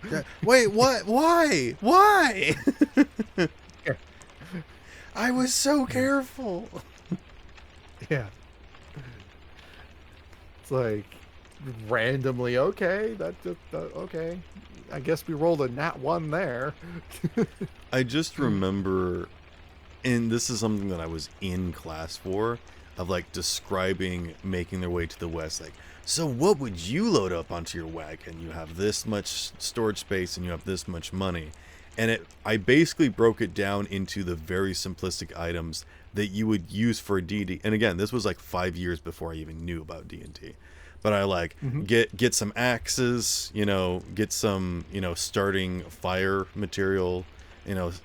Yeah. Wait, what? Why? Why? I was so careful. Yeah. It's like randomly, okay, okay. I guess we rolled a nat 1 there. I just remember, and this is something that I was in class for, of like describing making their way to the west. Like, so what would you load up onto your wagon? You have this much storage space and you have this much money. And I basically broke it down into the very simplistic items that you would use for D&D. And again, this was like 5 years before I even knew about D&D. But I like get some axes, get some, starting fire material,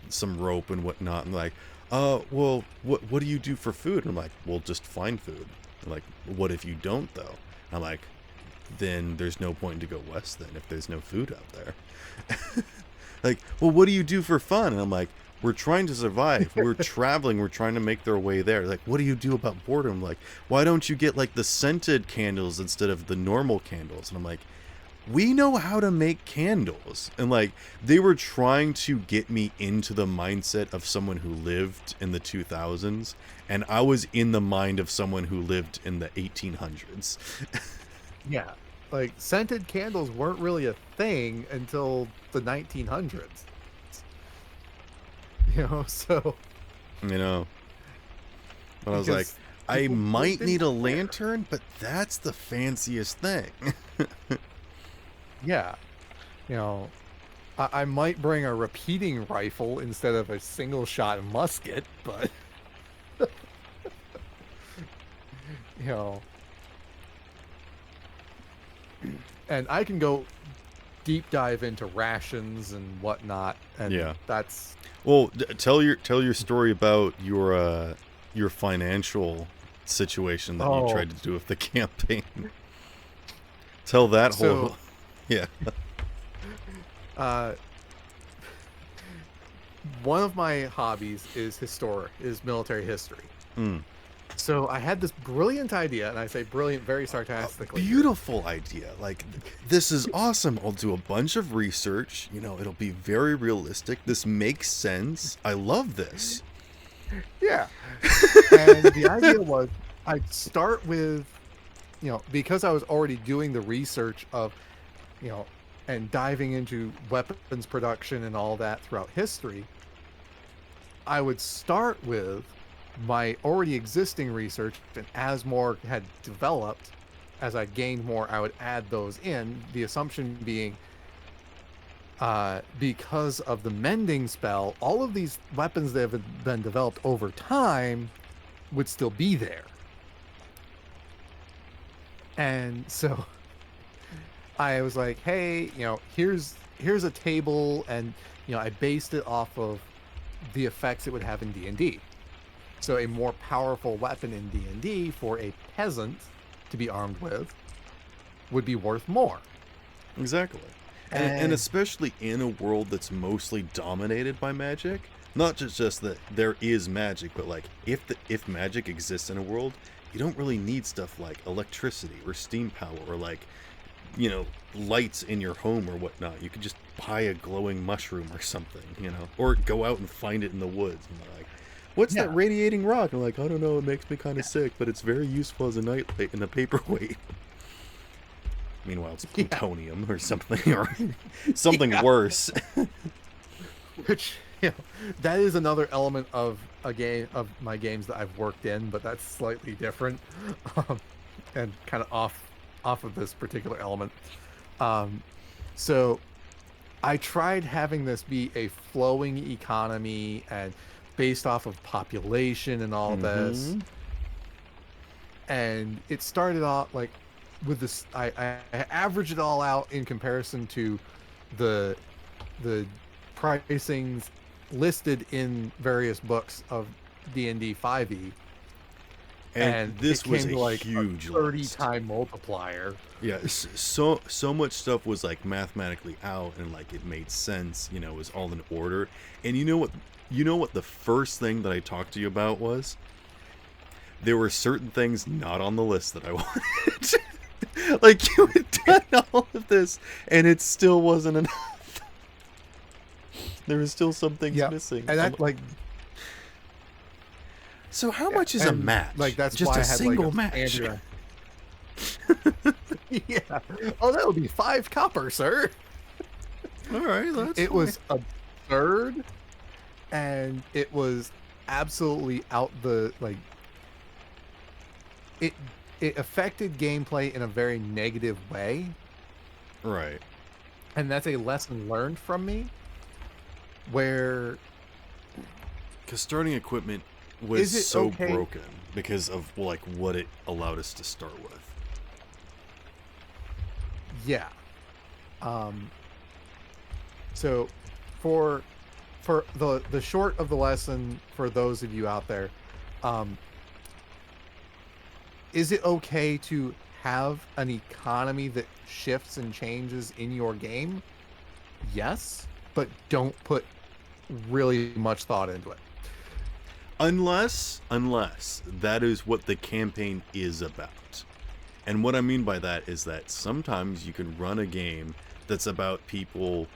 some rope and whatnot. And like, well, what do you do for food? And I'm like, well, just find food. And like, what if you don't though? And I'm like, then there's no point to go west then if there's no food out there. Like, well, what do you do for fun? And I'm like, we're trying to survive. We're traveling. We're trying to make their way there. Like, what do you do about boredom? Like, why don't you get like the scented candles instead of the normal candles? And I'm like, we know how to make candles. And like, they were trying to get me into the mindset of someone who lived in the 2000s. And I was in the mind of someone who lived in the 1800s. Yeah. Like, scented candles weren't really a thing until the 1900s. So. But I was like, I might need a lantern, but that's the fanciest thing. Yeah. I might bring a repeating rifle instead of a single shot musket, but. And I can go deep dive into rations and whatnot, and that's well. Tell your story about your financial situation that you tried to do with the campaign. Tell that whole yeah. One of my hobbies is military history. So I had this brilliant idea, and I say brilliant very sarcastically. Beautiful idea. Like, this is awesome. I'll do a bunch of research. It'll be very realistic. This makes sense. I love this. Yeah. And the idea was I'd start with, because I was already doing the research of, and diving into weapons production and all that throughout history, I would start with my already existing research, and as more had developed, as I gained more, I would add those in, the assumption being because of the mending spell, all of these weapons that have been developed over time would still be there. And so I was like, hey, here's a table, and I based it off of the effects it would have in D&D. So a more powerful weapon in D&D for a peasant to be armed with would be worth more. Exactly. And especially in a world that's mostly dominated by magic. Not just that there is magic, but like if magic exists in a world, you don't really need stuff like electricity or steam power or like, lights in your home or whatnot. You could just buy a glowing mushroom or something, or go out and find it in the woods. And like, what's that radiating rock? I'm like, I don't know, it makes me kind of sick, but it's very useful as a nightlight in a paperweight. Meanwhile, it's plutonium or something, or something worse. Which, that is another element of my games that I've worked in, but that's slightly different, and kind of off of this particular element. So I tried having this be a flowing economy and based off of population and all this. And it started off like with this, I averaged it all out in comparison to the pricings listed in various books of D&D 5e. And this was a huge 30-time multiplier. Yeah, so much stuff was like mathematically out, and like it made sense. It was all in order. And you know what the first thing that I talked to you about was? There were certain things not on the list that I wanted. Like, you had done all of this, and it still wasn't enough. There was still some things missing. And that, like... So how much is a match? Like, that's just why a I had, single like, match. Yeah. Oh, that would be 5 copper, sir. All right, that's It fine. was absurd, and it was absolutely out the like. It it affected gameplay in a very negative way, Right. and that's a lesson learned from me. Where Because starting equipment was is it so okay? broken because of like what it allowed us to start with. Yeah. Um. So, for the short of the lesson for those of you out there, um, is it okay to have an economy that shifts and changes in your game? Yes, but don't put really much thought into it. Unless that is what the campaign is about. And what I mean by that is that sometimes you can run a game that's about people,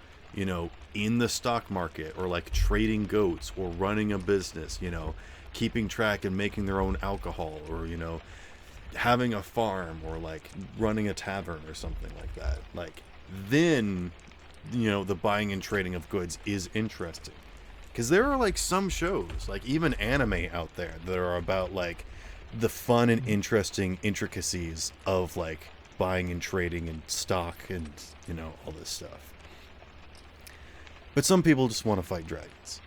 in the stock market or like trading goats or running a business, keeping track and making their own alcohol or, having a farm or like running a tavern or something like that. Like then, the buying and trading of goods is interesting. Because there are like some shows, like even anime out there, that are about like the fun and interesting intricacies of like buying and trading and stock and all this stuff. But some people just want to fight dragons.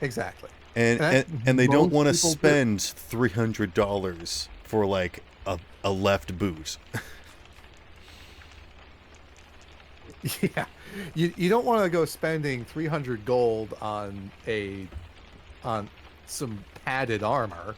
Exactly. And they don't Most want to people do. spend $300 for like a left boot. Yeah, you don't want to go spending 300 gold on some padded armor.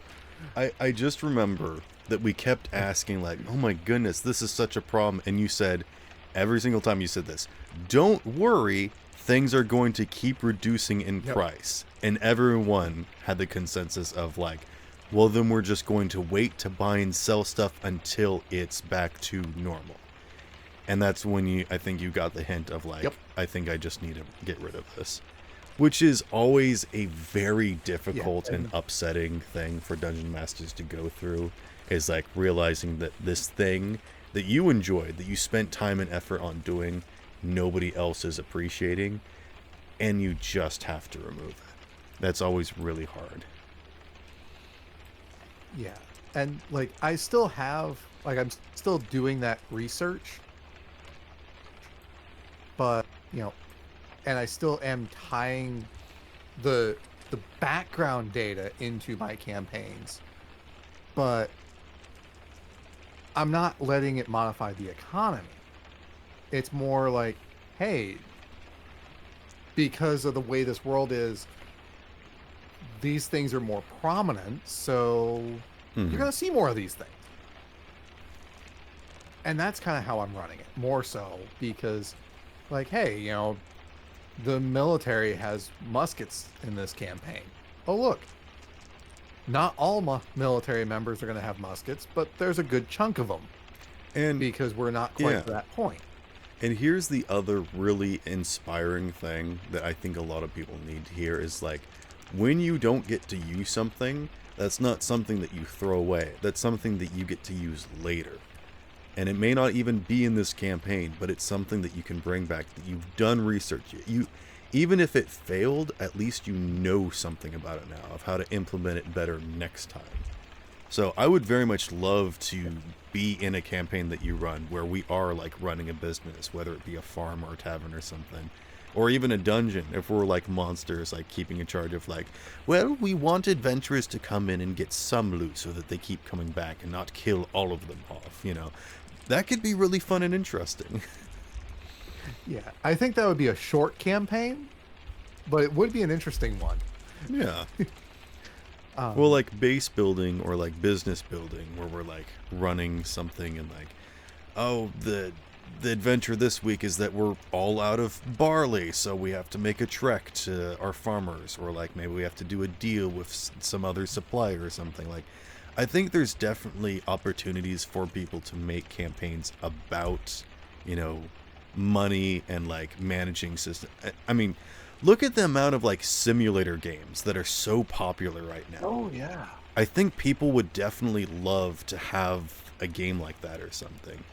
I just remember that we kept asking like, oh my goodness, this is such a problem. And you said, every single time you said this, don't worry, things are going to keep reducing in Yep. price. And everyone had the consensus of like, well, then we're just going to wait to buy and sell stuff until it's back to normal. And that's when I think you got the hint of like, Yep. I think I just need to get rid of this. Which is always a very difficult Yeah, and upsetting thing for dungeon masters to go through, is like realizing that this thing that you enjoyed, that you spent time and effort on doing, nobody else is appreciating, and you just have to remove it. That's always really hard. Yeah. And like I still have like I'm still doing that research, but and I still am tying the background data into my campaigns, but I'm not letting it modify the economy. It's more like, hey, because of the way this world is, these things are more prominent, so you're going to see more of these things. And that's kind of how I'm running it, more so because, like, hey, the military has muskets in this campaign. Oh, look. Not all military members are going to have muskets, but there's a good chunk of them. And Because we're not quite to that point. And here's the other really inspiring thing that I think a lot of people need to hear is like, when you don't get to use something, that's not something that you throw away. That's something that you get to use later. And it may not even be in this campaign, but it's something that you can bring back, that you've done research. Even if it failed, at least you know something about it now, of how to implement it better next time. So I would very much love to be in a campaign that you run where we are like running a business, whether it be a farm or a tavern or something, or even a dungeon, if we're like monsters, like keeping in charge of like, well, we want adventurers to come in and get some loot so that they keep coming back and not kill all of them off, That could be really fun and interesting. Yeah, I think that would be a short campaign, but it would be an interesting one. Yeah. Well, like base building or like business building, where we're like running something and like, oh, the adventure this week is that we're all out of barley, so we have to make a trek to our farmers, or like maybe we have to do a deal with some other supplier or something. Like, I think there's definitely opportunities for people to make campaigns about, money and like managing system. I mean, look at the amount of like simulator games that are so popular right now. Oh yeah. I think people would definitely love to have a game like that or something.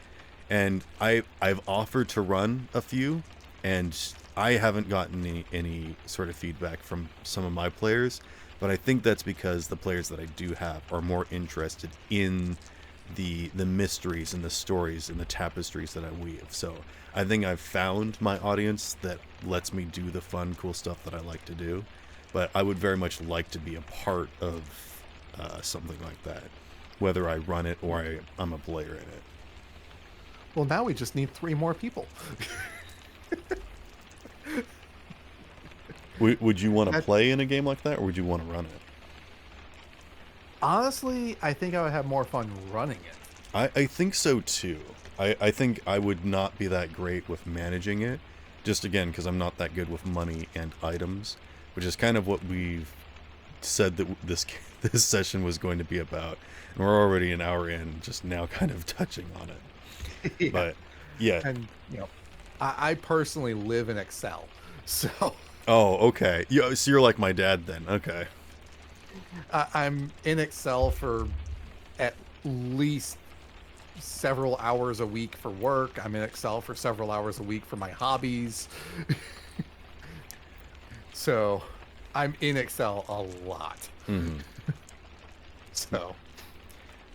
And I've offered to run a few, And I haven't gotten any sort of feedback from some of my players, but I think that's because the players that I do have are more interested in the mysteries and the stories and the tapestries that I weave. So I think I've found my audience that lets me do the fun, cool stuff that I like to do. But I would very much like to be a part of something like that, whether I run it or I'm a player in it. Well, now we just need 3 more people. Would you want to play in a game like that, or would you want to run it? Honestly, I think I would have more fun running it. I think so too. I think I would not be that great with managing it, just again because I'm not that good with money and items, which is kind of what we've said that this session was going to be about. And we're already an hour in, just now kind of touching on it. Yeah. But yeah. And I personally live in Excel, so. Oh, okay. So you're like my dad then. Okay. I'm in Excel for at least several hours a week for work. I'm in Excel for several hours a week for my hobbies. So I'm in Excel a lot. Mm-hmm. So.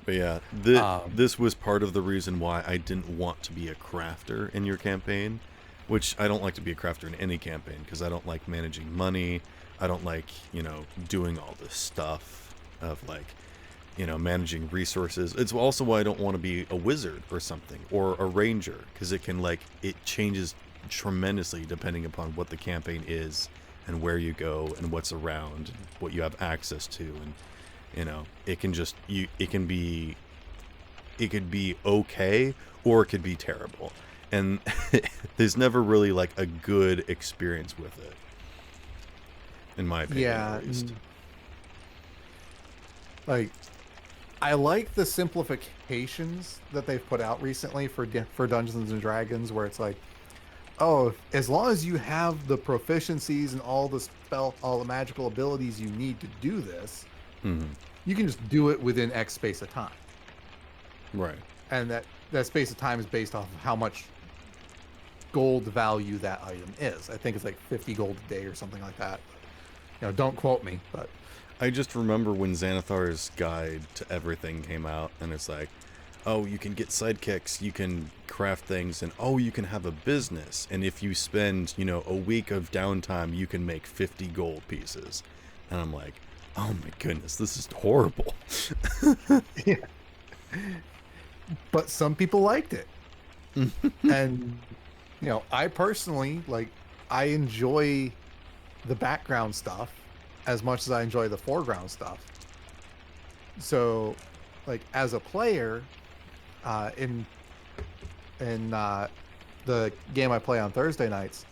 But yeah, this was part of the reason why I didn't want to be a crafter in your campaign, which I don't like to be a crafter in any campaign because I don't like managing money. I don't like, doing all this stuff of like, managing resources. It's also why I don't want to be a wizard or something or a ranger because it changes tremendously depending upon what the campaign is and where you go and what's around, and what you have access to, and it can just it could be okay or it could be terrible, and there's never really like a good experience with it, in my opinion. At least. Like, I like the simplifications that they've put out recently for Dungeons and Dragons, where it's like, oh, as long as you have the proficiencies and all the magical abilities you need to do this, you can just do it within X space of time. Right. And that space of time is based off of how much gold value that item is. I think it's like 50 gold a day or something like that. Don't quote me, but I just remember when Xanathar's Guide to Everything came out, and it's like, oh, you can get sidekicks, you can craft things, and oh, you can have a business, and if you spend, a week of downtime, you can make 50 gold pieces. And I'm like, oh my goodness, this is horrible. Yeah. But some people liked it. And, I personally, I enjoy the background stuff as much as I enjoy the foreground stuff. So, as a player, in the game I play on Thursday nights,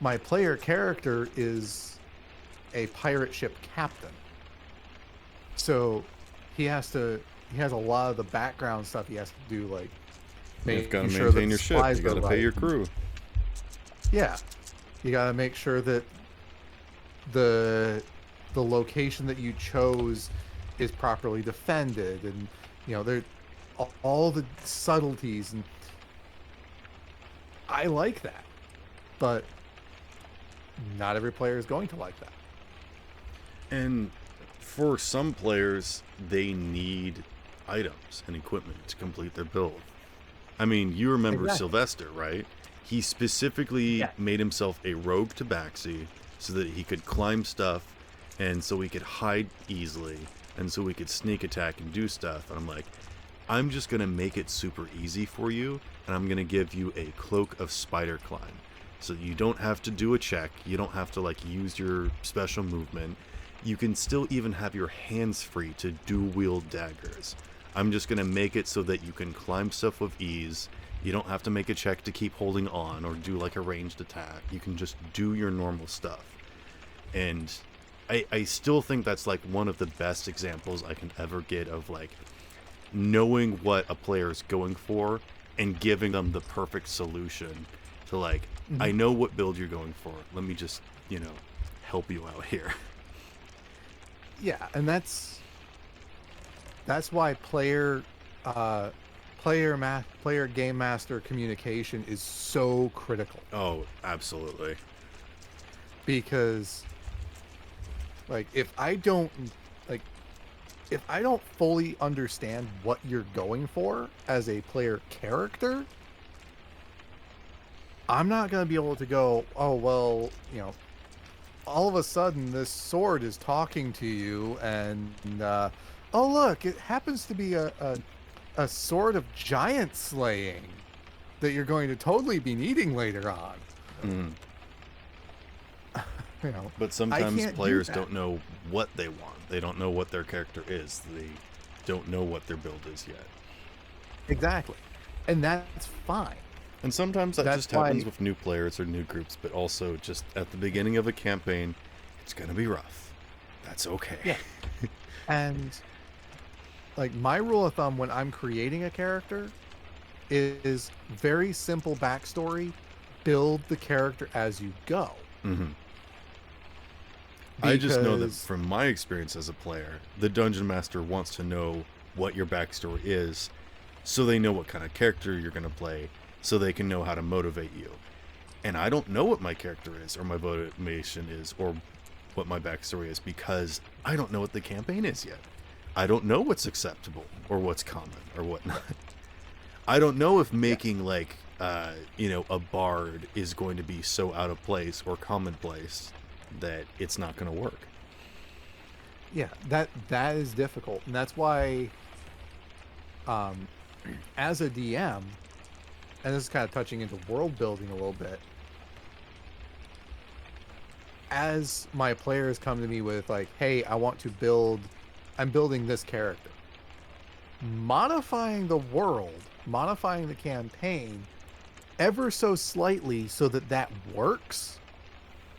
my player character is a pirate ship captain. So he has a lot of the background stuff he has to do, like you've got to maintain your ship, you got to pay your crew. Yeah, you got to make sure that the location that you chose is properly defended, and there all the subtleties, and I like that, but not every player is going to like that. And for some players, they need items and equipment to complete their build. I mean, you remember Exactly. Sylvester, right? He specifically made himself a rogue tabaxi so that he could climb stuff, and so he could hide easily, and so we could sneak attack and do stuff. And I'm like, I'm just going to make it super easy for you, and I'm going to give you a cloak of spider climb. So you don't have to do a check, you don't have to use your special movement. You can still even have your hands free to dual-wield daggers. I'm just going to make it so that you can climb stuff with ease. You don't have to make a check to keep holding on or do a ranged attack. You can just do your normal stuff. And I still think that's one of the best examples I can ever get of knowing what a player is going for and giving them the perfect solution to I know what build you're going for. Let me just, help you out here. Yeah, and that's why player player game master communication is so critical, Oh, absolutely. because like like if I don't fully understand what you're going for as a player character, I'm not going to be able to go, oh well, all of a sudden this sword is talking to you, and oh look, it happens to be a sword of giant slaying that you're going to totally be needing later on. Mm. But I sometimes can't players do don't know what they want. They don't know what their character is. They don't know what their build is yet. Exactly, and that's fine. And sometimes that That's just happens why- with new players or new groups, but also just at the beginning of a campaign, it's going to be rough. That's okay. Yeah. And like my rule of thumb when I'm creating a character is very simple backstory, build the character as you go. Mm-hmm. I just know that Because- from my experience as a player, the dungeon master wants to know what your backstory is, so they know what kind of character you're going to play, so they can know how to motivate you. And I don't know what my character is, or my motivation is, or what my backstory is, because I don't know what the campaign is yet. I don't know what's acceptable, or what's common, or whatnot. I don't know if making a bard is going to be so out of place or commonplace that it's not going to work. Yeah, that is difficult, and that's why as a DM, and this is kind of touching into world building a little bit, as my players come to me with like, hey, I'm building this character, modifying the world, modifying the campaign ever so slightly so that that works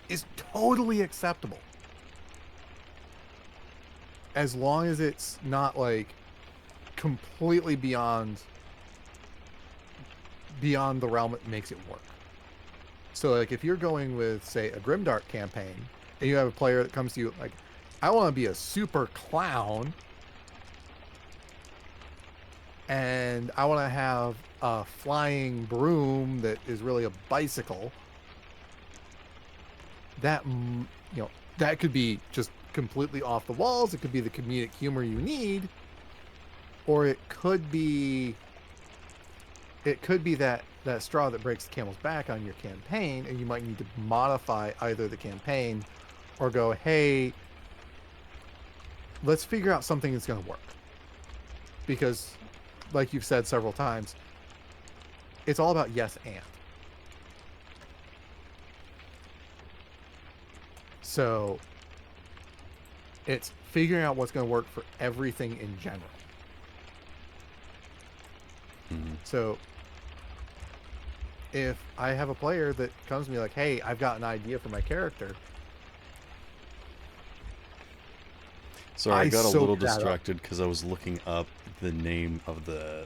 is totally acceptable, as long as it's not like completely beyond the realm that makes it work. So like if you're going with, say, a Grimdark campaign, and you have a player that comes to you like, I want to be a super clown, and I want to have a flying broom that is really a bicycle, that that could be just completely off the walls. It could be the comedic humor you need, or it could be that straw that breaks the camel's back on your campaign, and you might need to modify either the campaign or go, hey, let's figure out something that's going to work. Because like you've said several times, it's all about yes and. So it's figuring out what's going to work for everything in general. Mm-hmm. So if I have a player that comes to me like, hey, I've got an idea for my character. Sorry, I I got a soaked little that up. distracted because I was looking up the name of the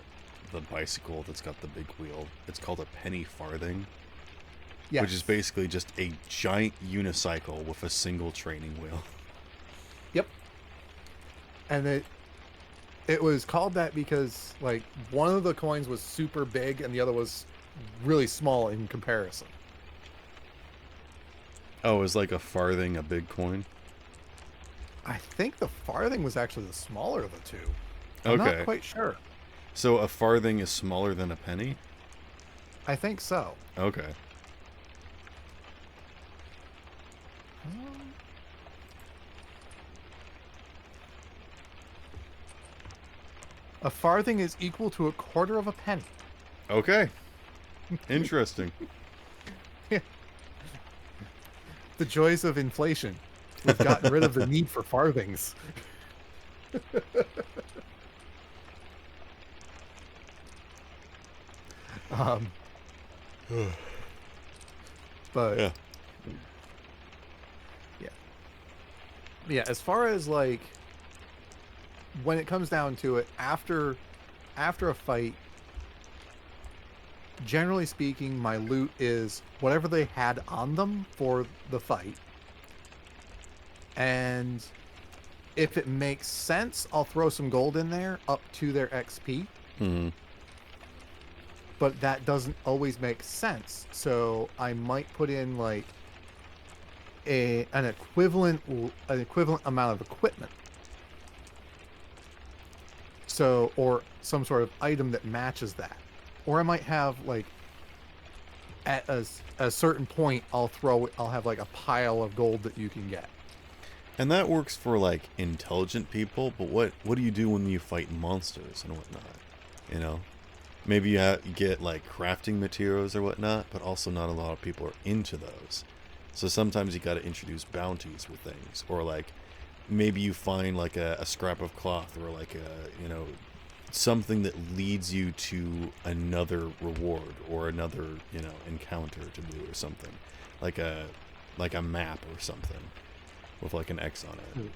bicycle that's got the big wheel. It's called a penny farthing, Yes. which is basically just a giant unicycle with a single training wheel. Yep. And it was called that because like one of the coins was super big and the other was really small in comparison. Oh, is like a farthing a big coin? I think the farthing was actually the smaller of the two. I'm Okay. not quite sure. So a farthing is smaller than a penny? I think so. Okay. A farthing is equal to a quarter of a penny. Okay. Interesting. The joys of inflation. We've gotten rid of the need for farthings. But Yeah. yeah, as far as like when it comes down to it, after a fight, generally speaking, my loot is whatever they had on them for the fight. And if it makes sense, I'll throw some gold in there up to their XP. Mm-hmm. but that doesn't always make sense. So I might put in like an equivalent amount of equipment. So, or some sort of item that matches that. Or I might have like at a certain point I'll have like a pile of gold that you can get. And that works for like intelligent people, but what do you do when you fight monsters and whatnot? You know, maybe you get like crafting materials or whatnot, but also not a lot of people are into those. So sometimes you got to introduce bounties with things, or like maybe you find like a scrap of cloth, or like something that leads you to another reward or another encounter to do or something, like a map or something with like an X on it.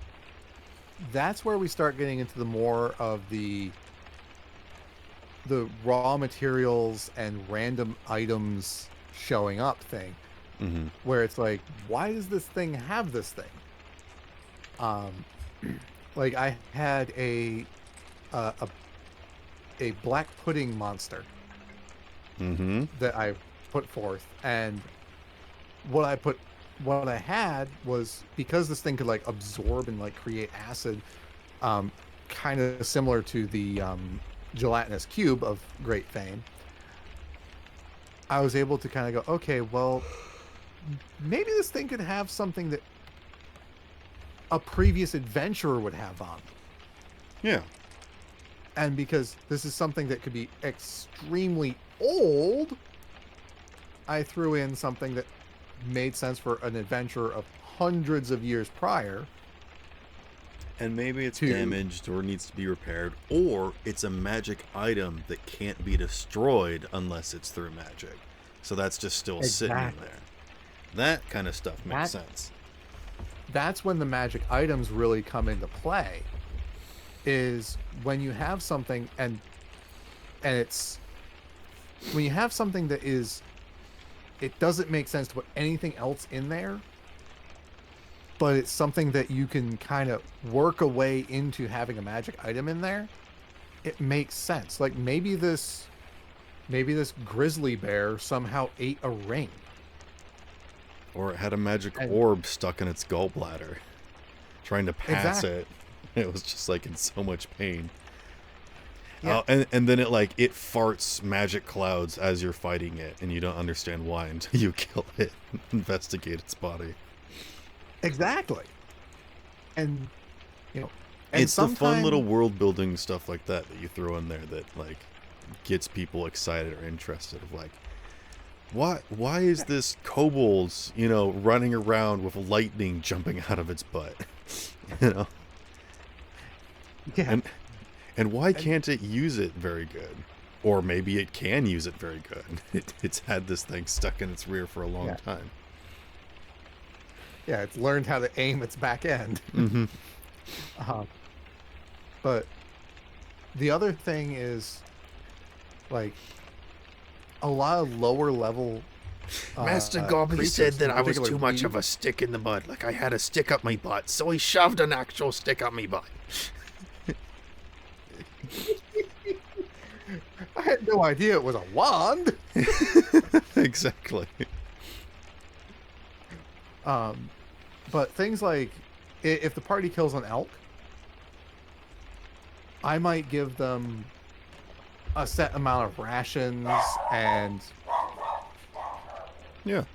That's where we start getting into the more of the raw materials and random items showing up thing, where it's like, why does this thing have this thing? Like I had a black pudding monster that I put forth, and what I had was, because this thing could like absorb and like create acid, kind of similar to the gelatinous cube of great fame. I was able to kind of go, okay, well, maybe this thing could have something that a previous adventurer would have on. Yeah. And because this is something that could be extremely old, I threw in something that made sense for an adventurer of hundreds of years prior. And maybe it's damaged or needs to be repaired, or it's a magic item that can't be destroyed unless it's through magic. So that's just still sitting in there. That kind of stuff makes sense. That's when the magic items really come into play, is when you have something and it's when you have something that is, it doesn't make sense to put anything else in there, but it's something that you can kind of work a way into having a magic item in there. It makes sense. Like maybe this grizzly bear somehow ate a ring. Or it had a magic orb stuck in its gallbladder, trying to pass it. It was just like in so much pain. Yeah. And then it farts magic clouds as you're fighting it, and you don't understand why until you kill it and investigate its body. Exactly. And and it's the fun little world building stuff like that you throw in there that like gets people excited or interested, of like, why is this kobold running around with lightning jumping out of its butt? Yeah. And why can't it use it very good? Or maybe it can use it very good. It's had this thing stuck in its rear for a long time. Yeah, it's learned how to aim its back end. But the other thing is, like, a lot of lower level Master Gobby said that I was too much of a stick in the mud. Like I had a stick up my butt, so he shoved an actual stick up my butt. I had no idea it was a wand. Exactly. But things like, if the party kills an elk, I might give them a set amount of rations, and yeah,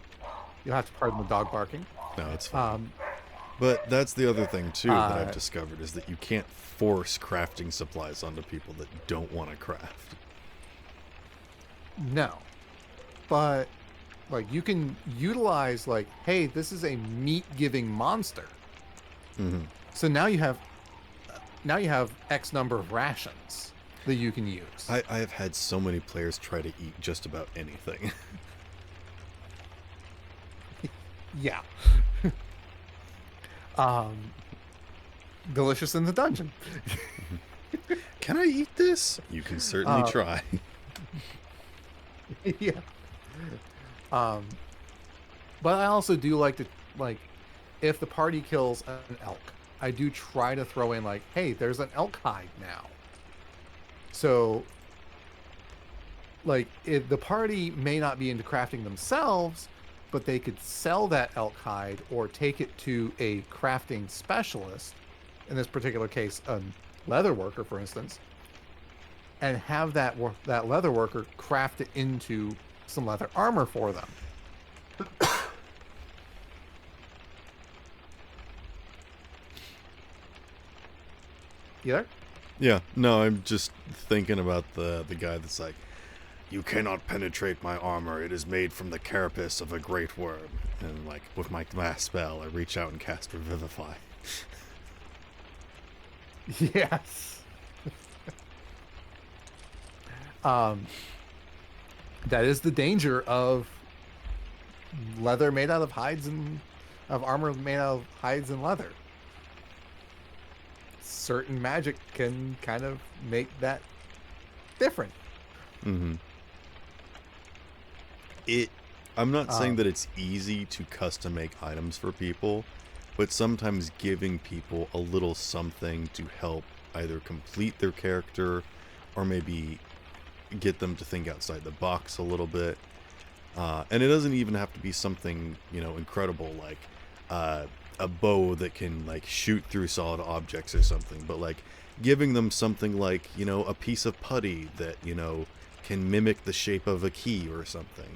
you'll have to pardon the dog barking. No, it's fine. But that's the other thing too that I've discovered, is that you can't force crafting supplies onto people that don't want to craft. No, but like you can utilize, like, hey, this is a meat-giving monster. So now you have X number of rations that you can use. I have had so many players try to eat just about anything. Yeah. Delicious in the dungeon. Can I eat this? You can certainly try. Yeah. But I also do like to, like, if the party kills an elk, I do try to throw in, like, hey, there's an elk hide now. So like if the party may not be into crafting themselves, but they could sell that elk hide or take it to a crafting specialist, in this particular case a leather worker for instance, and have that leather worker craft it into some leather armor for them. You there? Yeah, no, I'm just thinking about the guy that's like, you cannot penetrate my armor. It is made from the carapace of a great worm. And like with my last spell, I reach out and cast Revivify. Yes. That is the danger of leather made out of hides and of armor made out of hides and leather. Certain magic can kind of make that different. Mm-hmm. I'm not saying that it's easy to custom make items for people, but sometimes giving people a little something to help either complete their character or maybe get them to think outside the box a little bit. And it doesn't even have to be something, incredible like a bow that can like shoot through solid objects or something, but like giving them something like, a piece of putty that, can mimic the shape of a key or something,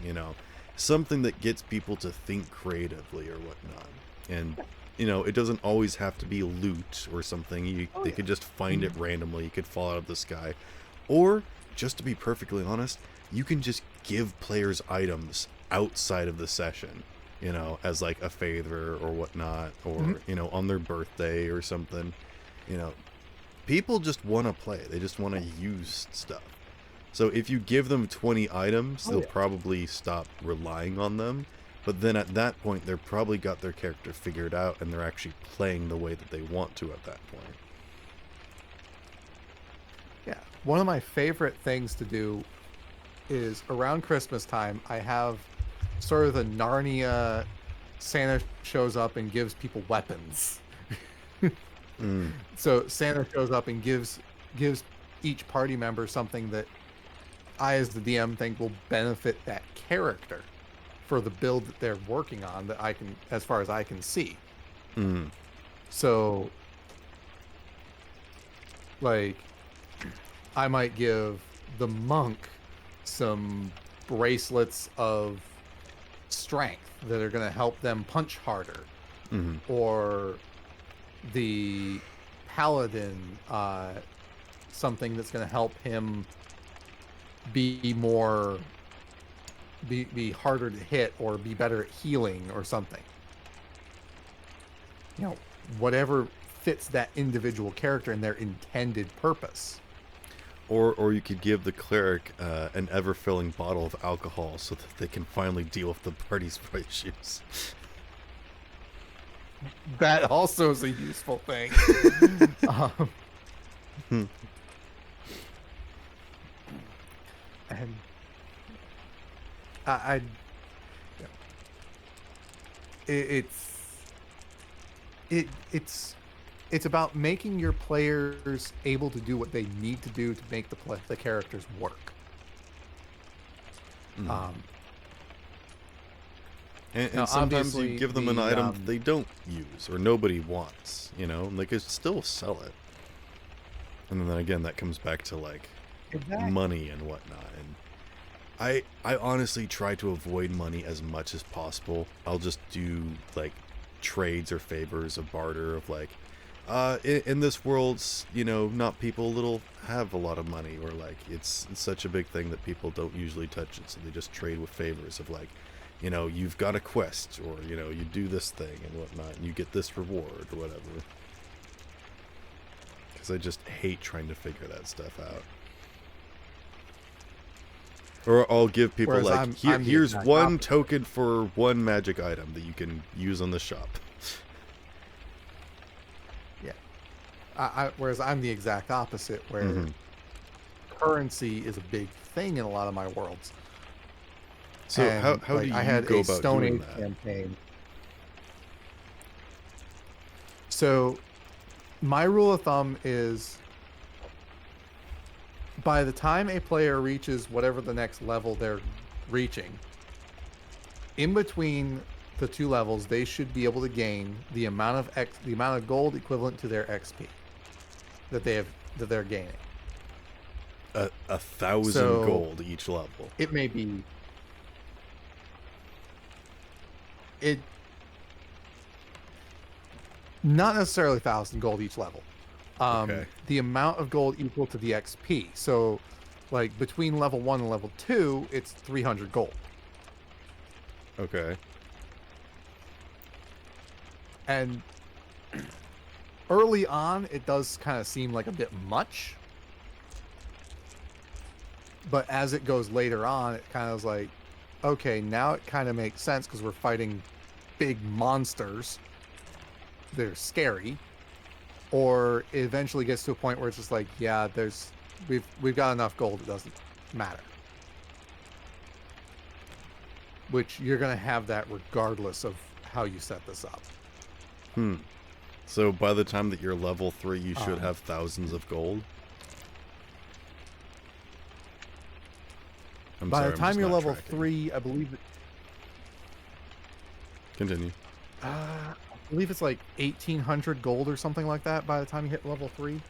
something that gets people to think creatively or whatnot. And, it doesn't always have to be loot or something. They could just find it randomly. You could fall out of the sky. Or, just to be perfectly honest, you can just give players items outside of the session, as like a favor or whatnot, or, on their birthday or something. People just want to play. They just want to use stuff. So if you give them 20 items, they'll probably stop relying on them. But then at that point, they're probably got their character figured out and they're actually playing the way that they want to at that point. Yeah. One of my favorite things to do is around Christmas time, I have sort of the Narnia Santa shows up and gives people weapons. So Santa shows up and gives each party member something that I, as the DM, think will benefit that character for the build that they're working on, that I can, as far as I can see. So, like, I might give the monk some bracelets of strength that are going to help them punch harder, or the paladin something that's going to help him be harder to hit or be better at healing or something. Whatever fits that individual character and their intended purpose. Or you could give the cleric an ever-filling bottle of alcohol so that they can finally deal with the party's issues. That also is a useful thing. And it's about making your players able to do what they need to do to make the characters work. And sometimes you give them an item they don't use or nobody wants, they could still sell it. And then again, that comes back to like money and whatnot. And I honestly try to avoid money as much as possible. I'll just do like trades or favors of barter of like, in this world, not people have a lot of money, or like it's such a big thing that people don't usually touch it, so they just trade with favors of like, you've got a quest, or you do this thing and whatnot, and you get this reward or whatever. Because I just hate trying to figure that stuff out. Or I'll give people here's one token for one magic item that you can use on the shop. Whereas I'm the exact opposite, where currency is a big thing in a lot of my worlds. So how do you go about doing that? I had a Stone Age campaign. So my rule of thumb is by the time a player reaches whatever the next level they're reaching, in between the two levels, they should be able to gain the amount of gold equivalent to their XP that they're gaining. 1,000 So, gold each level. It may be it not necessarily 1,000 gold each level. Okay. The amount of gold equal to the XP. So, like between level 1 and level 2, it's 300 gold. Okay. And early on, it does kind of seem like a bit much. But as it goes later on, it kind of is like, okay, now it kind of makes sense because we're fighting big monsters. They're scary. Or it eventually gets to a point where it's just like, yeah, we've got enough gold, it doesn't matter. Which you're going to have that regardless of how you set this up. So by the time that you're level 3, you should have thousands of gold? By the time you're level 3, I believe Continue. I believe it's like 1,800 gold or something like that by the time you hit level 3.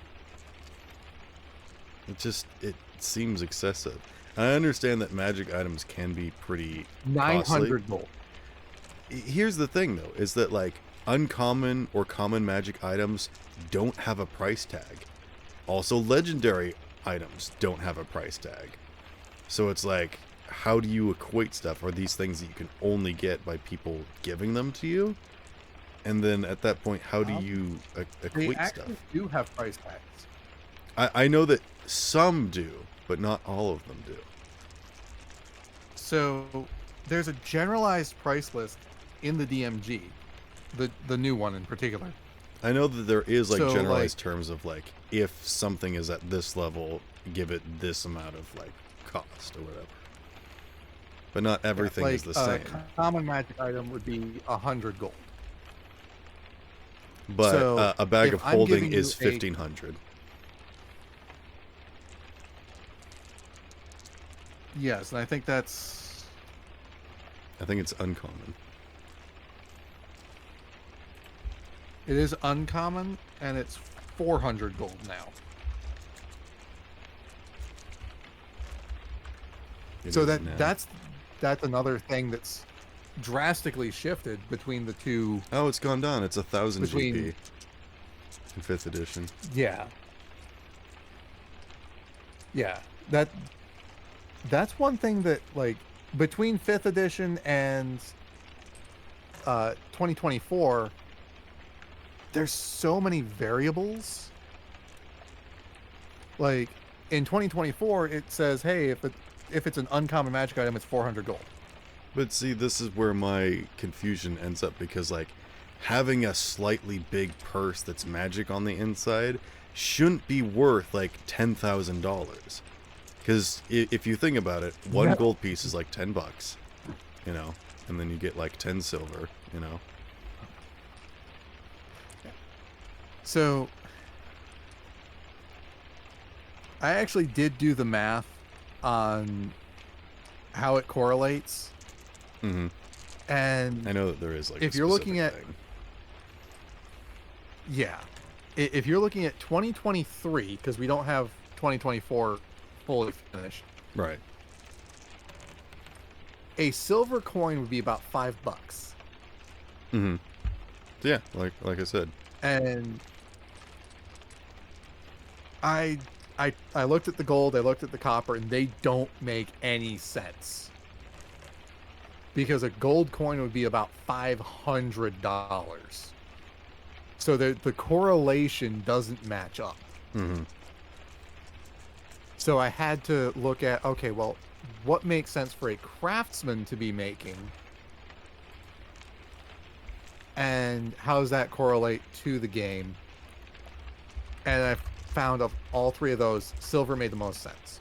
It seems excessive. I understand that magic items can be pretty 900 costly. gold. Here's the thing, though, is that, like, uncommon or common magic items don't have a price tag. Also, legendary items don't have a price tag. So it's like, how do you equate stuff? Are these things that you can only get by people giving them to you? And then at that point, how do you equate They stuff? actually do have price tags. I know that some do, but not all of them do. So there's a generalized price list in the DMG, the new one in particular. I know that there is like So, generalized terms of like, if something is at this level, give it this amount of like cost or whatever. But not everything is the same. A common magic item would be 100 gold. But So, a bag if of I'm holding giving you is 1,500. Yes, and I think that's... I think it's uncommon. It is uncommon, and it's 400 gold now. So that's another thing that's drastically shifted between the two. Oh, it's gone down. It's 1,000 Between- GP in 5th edition. Yeah. Yeah. That's one thing that, like, between 5th edition and 2024, there's so many variables. Like, in 2024, it says, hey, if it's an uncommon magic item, it's 400 gold. But see, this is where my confusion ends up, because like having a slightly big purse that's magic on the inside shouldn't be worth like $10,000. Because if you think about it, one Yeah. gold piece is like $10, you know, and then you get like 10 silver, you know. So, I actually did do the math on how it correlates. Mm-hmm. And I know that there is like if a you're looking specific at- thing. yeah, if you're looking at 2023, because we don't have 2024 fully finished, Right. a silver coin would be about $5. Mm-hmm. Yeah, like I said. And I looked at the gold, I looked at the copper, and they don't make any sense. Because a gold coin would be about $500. So the correlation doesn't match up. Mm-hmm. So I had to look at, okay, well, what makes sense for a craftsman to be making? And how does that correlate to the game? And I found of all three of those, silver made the most sense.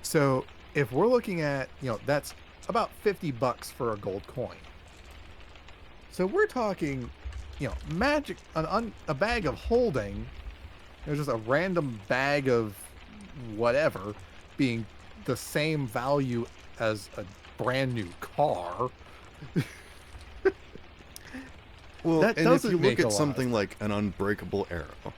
So if we're looking at, that's about $50 for a gold coin. So we're talking, magic, a bag of holding There's just a random bag of whatever being the same value as a brand new car. Well, That and if doesn't you make look a at lot something of like an unbreakable arrow,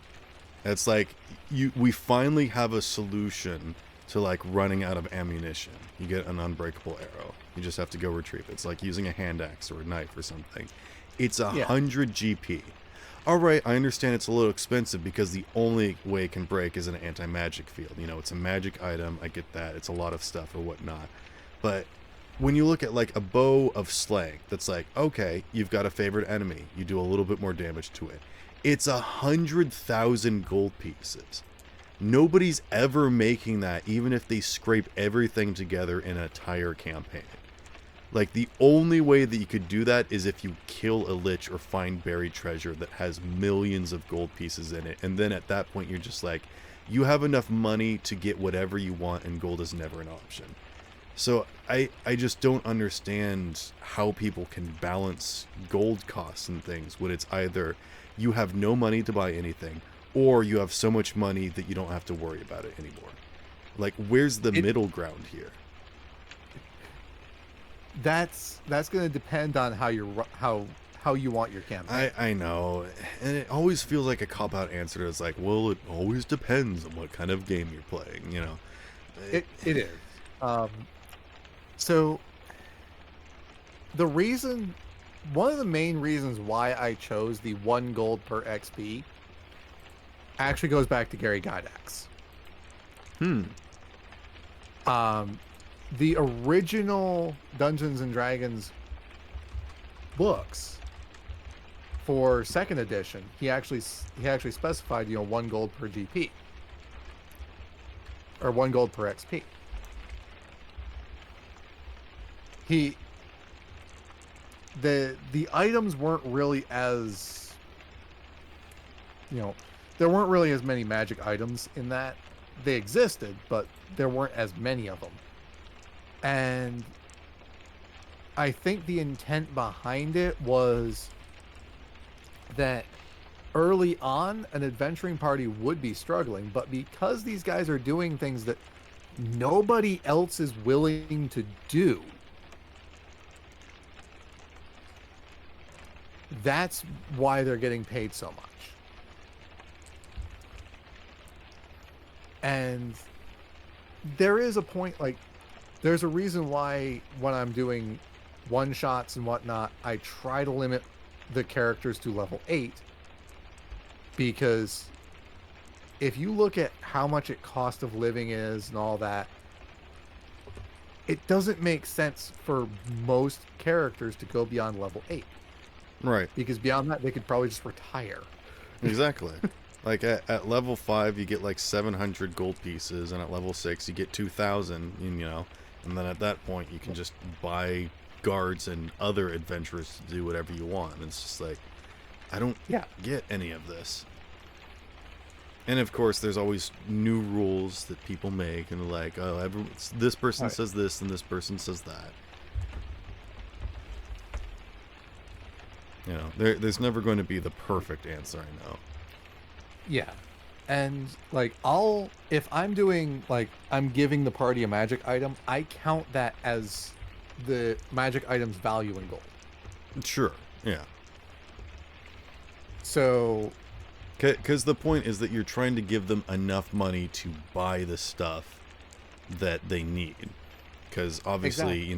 it's like we finally have a solution to like running out of ammunition. You get an unbreakable arrow. You just have to go retrieve it. It's like using a hand axe or a knife or something. It's 100 GP. All right, I understand it's a little expensive because the only way it can break is in an anti-magic field. You know, it's a magic item. I get that. It's a lot of stuff or whatnot. But when you look at like a bow of slaying, that's like, okay, you've got a favorite enemy. You do a little bit more damage to it. It's 100,000 gold pieces. Nobody's ever making that, even if they scrape everything together in an entire campaign. Like, the only way that you could do that is if you kill a lich or find buried treasure that has millions of gold pieces in it. And then at that point, you're just like, you have enough money to get whatever you want, and gold is never an option. So I just don't understand how people can balance gold costs and things when it's either you have no money to buy anything, or you have so much money that you don't have to worry about it anymore. Like, where's the middle ground here? That's going to depend on how you want your campaign. I know, and it always feels like a cop-out answer. It's like, well, it always depends on what kind of game you're playing, you know. It is. So one of the main reasons why I chose the 1 gold per XP actually goes back to Gary Gygax. The original Dungeons and Dragons books for 2nd edition, he actually specified, 1 gold per GP or 1 gold per XP. The items weren't really as, there weren't really as many magic items in that. They existed, but there weren't as many of them. And I think the intent behind it was that early on, an adventuring party would be struggling, but because these guys are doing things that nobody else is willing to do, that's why they're getting paid so much. And there is a point, like, there's a reason why when I'm doing one-shots and whatnot, I try to limit the characters to level 8. Because if you look at how much cost of living is and all that, it doesn't make sense for most characters to go beyond level 8. Right. Because beyond that, they could probably just retire. Exactly. Like at level 5, you get like 700 gold pieces, and at level 6, you get 2,000, and then at that point, you can just buy guards and other adventurers to do whatever you want. And it's just like, I don't get any of this. And of course, there's always new rules that people make, and like, oh, this person says this, and this person says that. There's never going to be the perfect answer, I know. Yeah. And like if I'm doing, like, I'm giving the party a magic item, I count that as the magic item's value in gold. Sure. Yeah. So, because the point is that you're trying to give them enough money to buy the stuff that they need. Because obviously,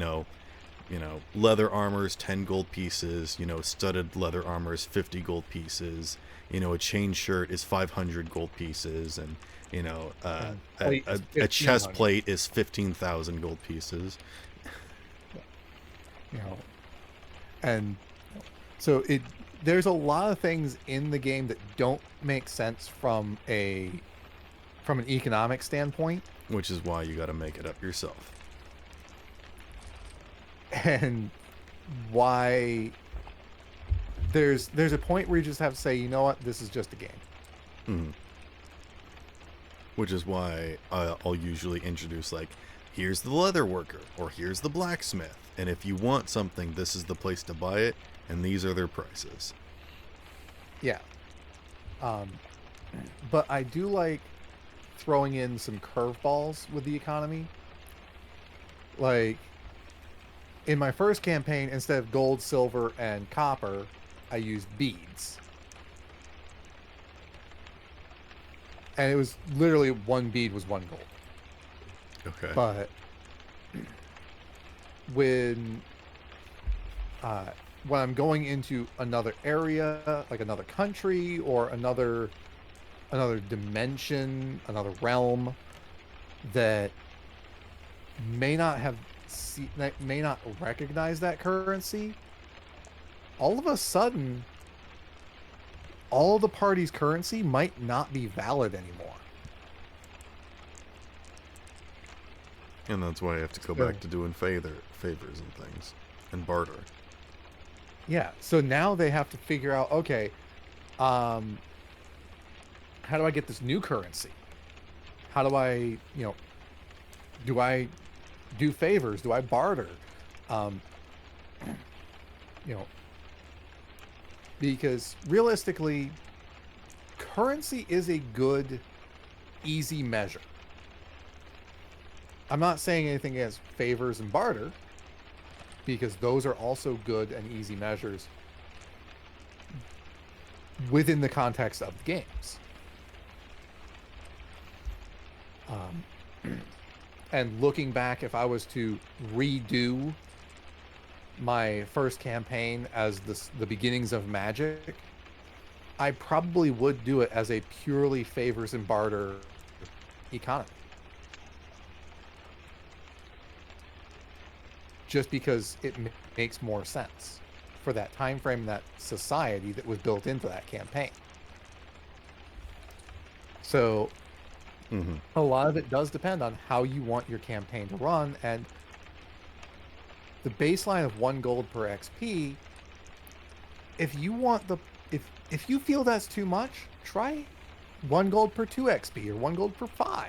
leather armor is 10 gold pieces. Studded leather armor is 50 gold pieces. A chain shirt is 500 gold pieces, and a chest plate is 15,000 gold pieces. And so there's a lot of things in the game that don't make sense from an economic standpoint, which is why you got to make it up yourself. And why there's a point where you just have to say, you know what, this is just a game. Mm-hmm. Which is why I'll usually introduce, like, here's the leather worker, or here's the blacksmith, and if you want something, this is the place to buy it, and these are their prices. Yeah. but I do like throwing in some curveballs with the economy. Like in my first campaign, instead of gold, silver, and copper, I used beads. And it was literally one bead was one gold. Okay. But when when I'm going into another area, like another country or another dimension, another realm that may not have may not recognize that currency, all of a sudden all of the party's currency might not be valid anymore. And that's why I have to go back to doing favors and things and barter. Yeah, so now they have to figure out, okay, how do I get this new currency? How do I, do I do favors? Do I barter? You know, because realistically, currency is a good, easy measure. I'm not saying anything against favors and barter, because those are also good and easy measures within the context of the games. And looking back, if I was to redo my first campaign as the beginnings of Magic, I probably would do it as a purely favors and barter economy. Just because it makes more sense for that time frame, that society that was built into that campaign. So a lot of it does depend on how you want your campaign to run, and the baseline of 1 gold per XP, if you want if you feel that's too much, try 1 gold per 2 XP or 1 gold per 5.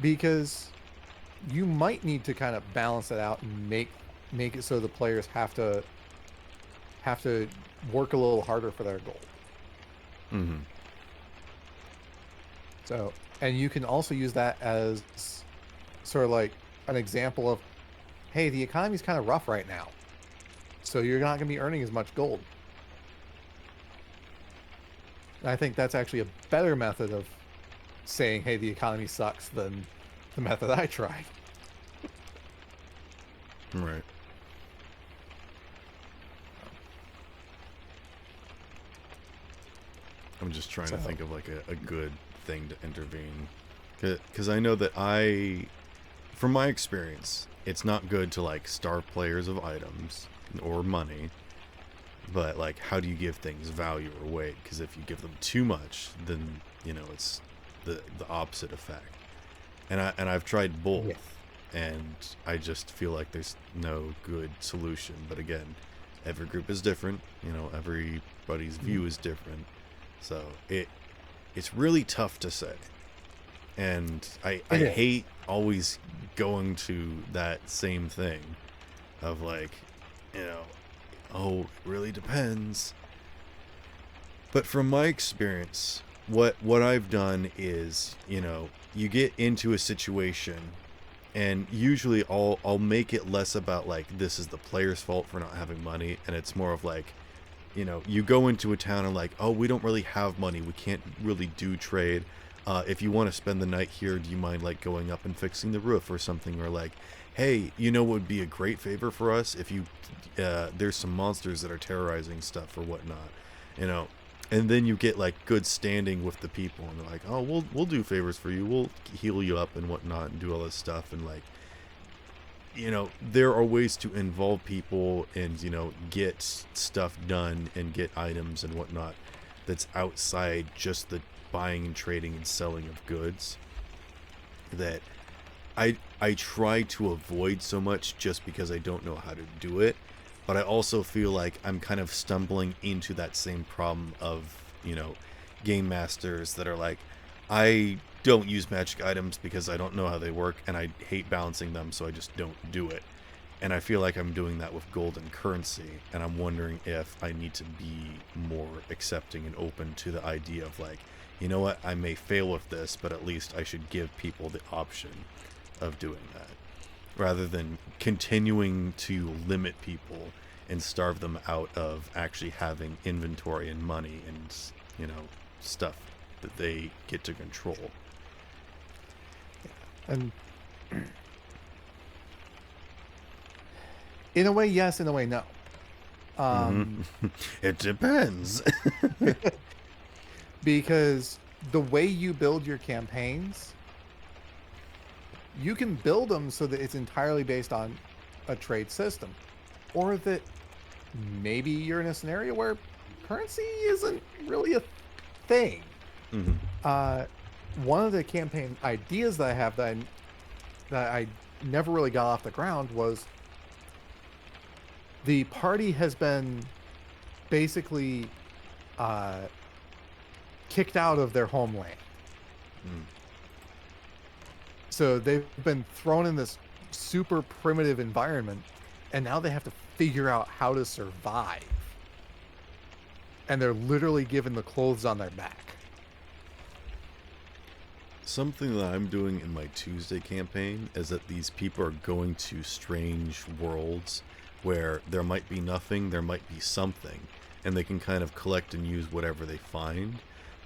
Because you might need to kind of balance it out and make it so the players have to work a little harder for their gold. So, and you can also use that as sort of like an example of, hey, the economy's kind of rough right now, so you're not going to be earning as much gold. And I think that's actually a better method of saying, hey, the economy sucks, than the method I tried. Right. I'm just trying to think of like a good thing to intervene, because I know that from my experience, it's not good to like starve players of items or money, but like how do you give things value or weight? Because if you give them too much, then it's the opposite effect. And I've tried both. Yeah. And I just feel like there's no good solution. But again, every group is different. Everybody's view is different. So it's really tough to say. And I hate always going to that same thing of like, oh, it really depends. But from my experience, what I've done is, you get into a situation, and usually I'll make it less about like this is the player's fault for not having money, and it's more of like, you go into a town and like, oh, we don't really have money, we can't really do trade. If you want to spend the night here, do you mind like going up and fixing the roof or something? Or like, hey, what would be a great favor for us if you there's some monsters that are terrorizing stuff or whatnot, and then you get like good standing with the people, and they're like, oh, we'll do favors for you, we'll heal you up and whatnot and do all this stuff. And like, there are ways to involve people and get stuff done and get items and whatnot that's outside just the buying and trading and selling of goods, that I try to avoid so much just because I don't know how to do it. But I also feel like I'm kind of stumbling into that same problem of, game masters that are like, I don't use magic items because I don't know how they work and I hate balancing them, so I just don't do it. And I feel like I'm doing that with golden currency, and I'm wondering if I need to be more accepting and open to the idea of like, you know what, I may fail with this, but at least I should give people the option of doing that, rather than continuing to limit people and starve them out of actually having inventory and money and, you know, stuff that they get to control. And in a way, yes. In a way, no. It depends. Because the way you build your campaigns, you can build them so that it's entirely based on a trade system, or that maybe you're in a scenario where currency isn't really a thing. One of the campaign ideas that I have that I never really got off the ground was the party has been basically kicked out of their homeland. So they've been thrown in this super primitive environment, and now they have to figure out how to survive. And they're literally given the clothes on their back. Something that I'm doing in my Tuesday campaign is that these people are going to strange worlds where there might be nothing, there might be something, and they can kind of collect and use whatever they find,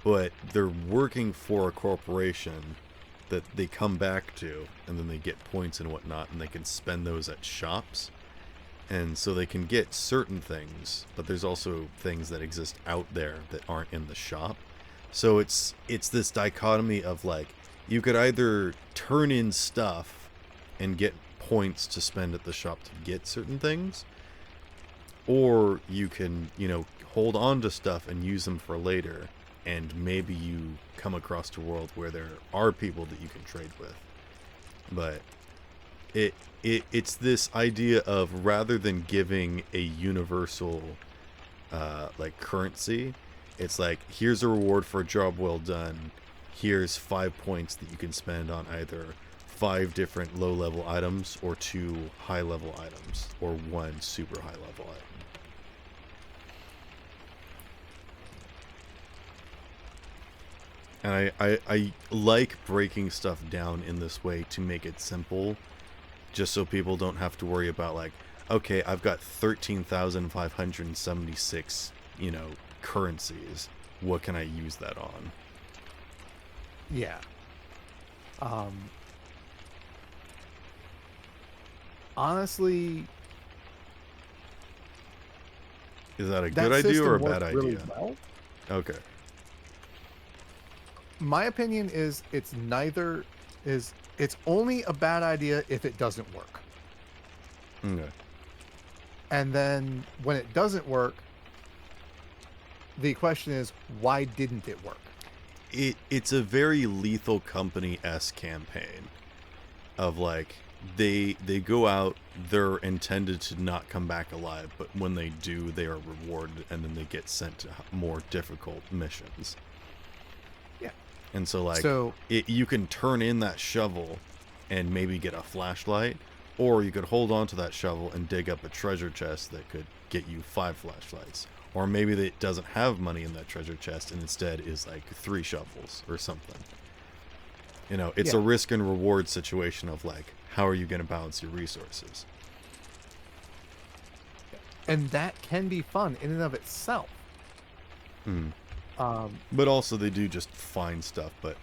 but they're working for a corporation that they come back to, and then they get points and whatnot, and they can spend those at shops. And so they can get certain things, but there's also things that exist out there that aren't in the shop. So it's this dichotomy of like, you could either turn in stuff and get points to spend at the shop to get certain things, or you can, you know, hold on to stuff and use them for later, and maybe you come across a world where there are people that you can trade with. But it's this idea of, rather than giving a universal like currency, it's like, here's a reward for a job well done, here's 5 points that you can spend on either 5 different low level items or 2 high level items or 1 super high level item. And I like breaking stuff down in this way to make it simple, just so people don't have to worry about like, okay, I've got 13,576, you know, currencies. What can I use that on? Yeah. Honestly, is that a good idea or a bad idea? Really well. Okay. My opinion is it's only a bad idea if it doesn't work. Okay. And then when it doesn't work, the question is, why didn't it work? It's a very Lethal Company-esque campaign of like, they go out, they're intended to not come back alive, but when they do, they are rewarded, and then they get sent to more difficult missions. Yeah. And so like, so you can turn in that shovel and maybe get a flashlight, or you could hold on to that shovel and dig up a treasure chest that could get you 5 flashlights. Or maybe it doesn't have money in that treasure chest and instead is like 3 shovels or something. You know, it's a risk and reward situation of like, how are you going to balance your resources? And that can be fun in and of itself. But also they do just find stuff. But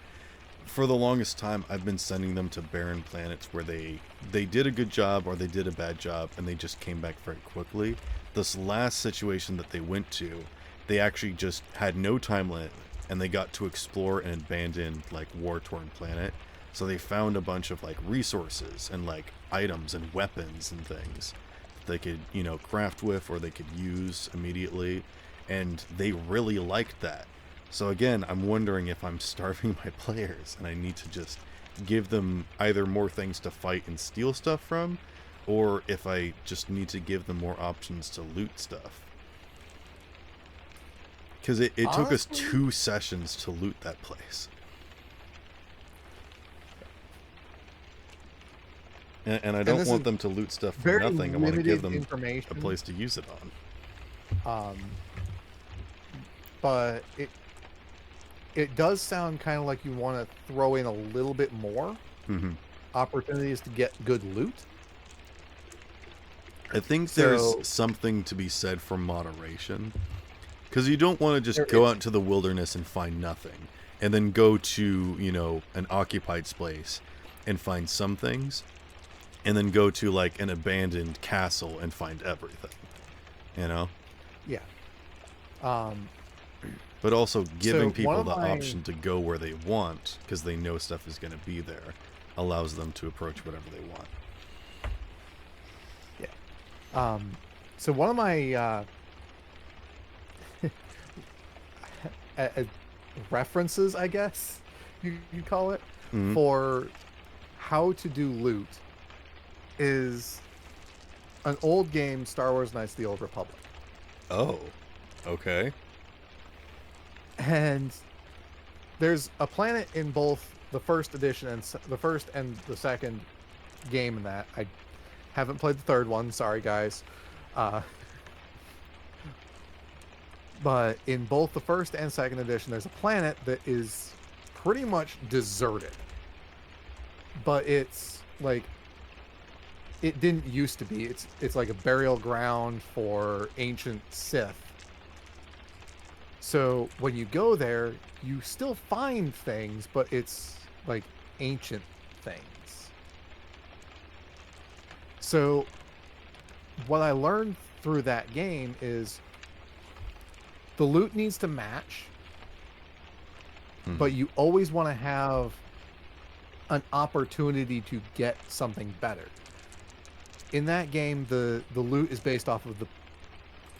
for the longest time, I've been sending them to barren planets where they did a good job or they did a bad job and they just came back very quickly. This last situation that they went to, they actually just had no time limit and they got to explore an abandoned, like, war-torn planet. So they found a bunch of like resources and like items and weapons and things that they could, you know, craft with or they could use immediately, and they really liked that. So again, I'm wondering if I'm starving my players and I need to just give them either more things to fight and steal stuff from, or if I just need to give them more options to loot stuff. Because it took us 2 sessions to loot that place. And I don't want them to loot stuff for very nothing. I want to give them information. a place to use it on. But it does sound kind of like you want to throw in a little bit more opportunities to get good loot. I think there's something to be said for moderation, because you don't want to just go out into the wilderness and find nothing, and then go to an occupied space and find some things, and then go to like an abandoned castle and find everything. Yeah. But also giving people the option to go where they want, because they know stuff is going to be there, allows them to approach whatever they want. Yeah. So one of my references, I guess you call it, for how to do loot is an old game, Star Wars Knights of the Old Republic. Oh, okay. And there's a planet in both the first edition and the first and the second game in that. I haven't played the third one. Sorry, guys. But in both the first and second edition, there's a planet that is pretty much deserted. But it's like, it didn't used to be. It's like a burial ground for ancient Sith. So when you go there, you still find things, but it's like ancient things. So what I learned through that game is the loot needs to match, but you always want to have an opportunity to get something better. In that game, the loot is based off of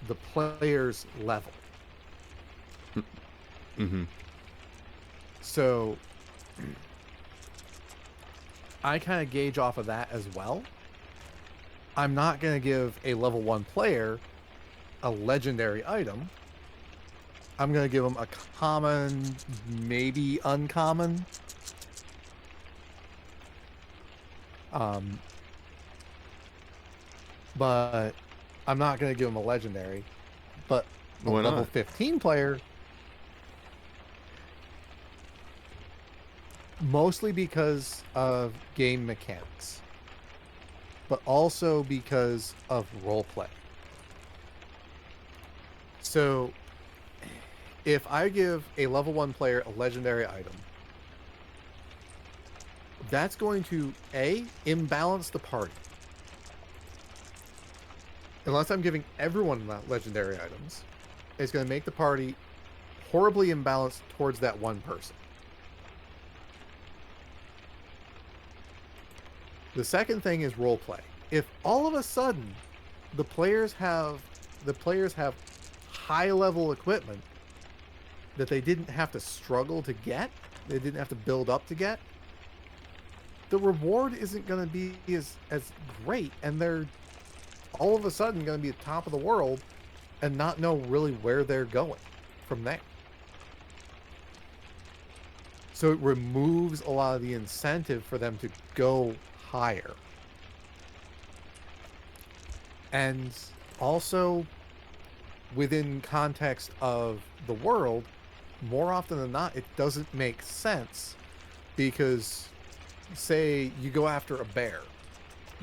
the player's level. So I kind of gauge off of that as well. I'm not going to give a level 1 player a legendary item. I'm going to give them a common, maybe uncommon. But I'm not going to give them a legendary. But the level 15 player, mostly because of game mechanics, but also because of roleplay. So if I give a level 1 player a legendary item, that's going to imbalance the party. Unless I'm giving everyone legendary items, it's going to make the party horribly imbalanced towards that one person. The second thing is roleplay. If all of a sudden the players have high level equipment that they didn't have to struggle to get, they didn't have to build up to get, the reward isn't going to be as great, and they're all of a sudden going to be at the top of the world and not know really where they're going from there. So it removes a lot of the incentive for them to go higher. And also, within context of the world, more often than not, it doesn't make sense, because say you go after a bear.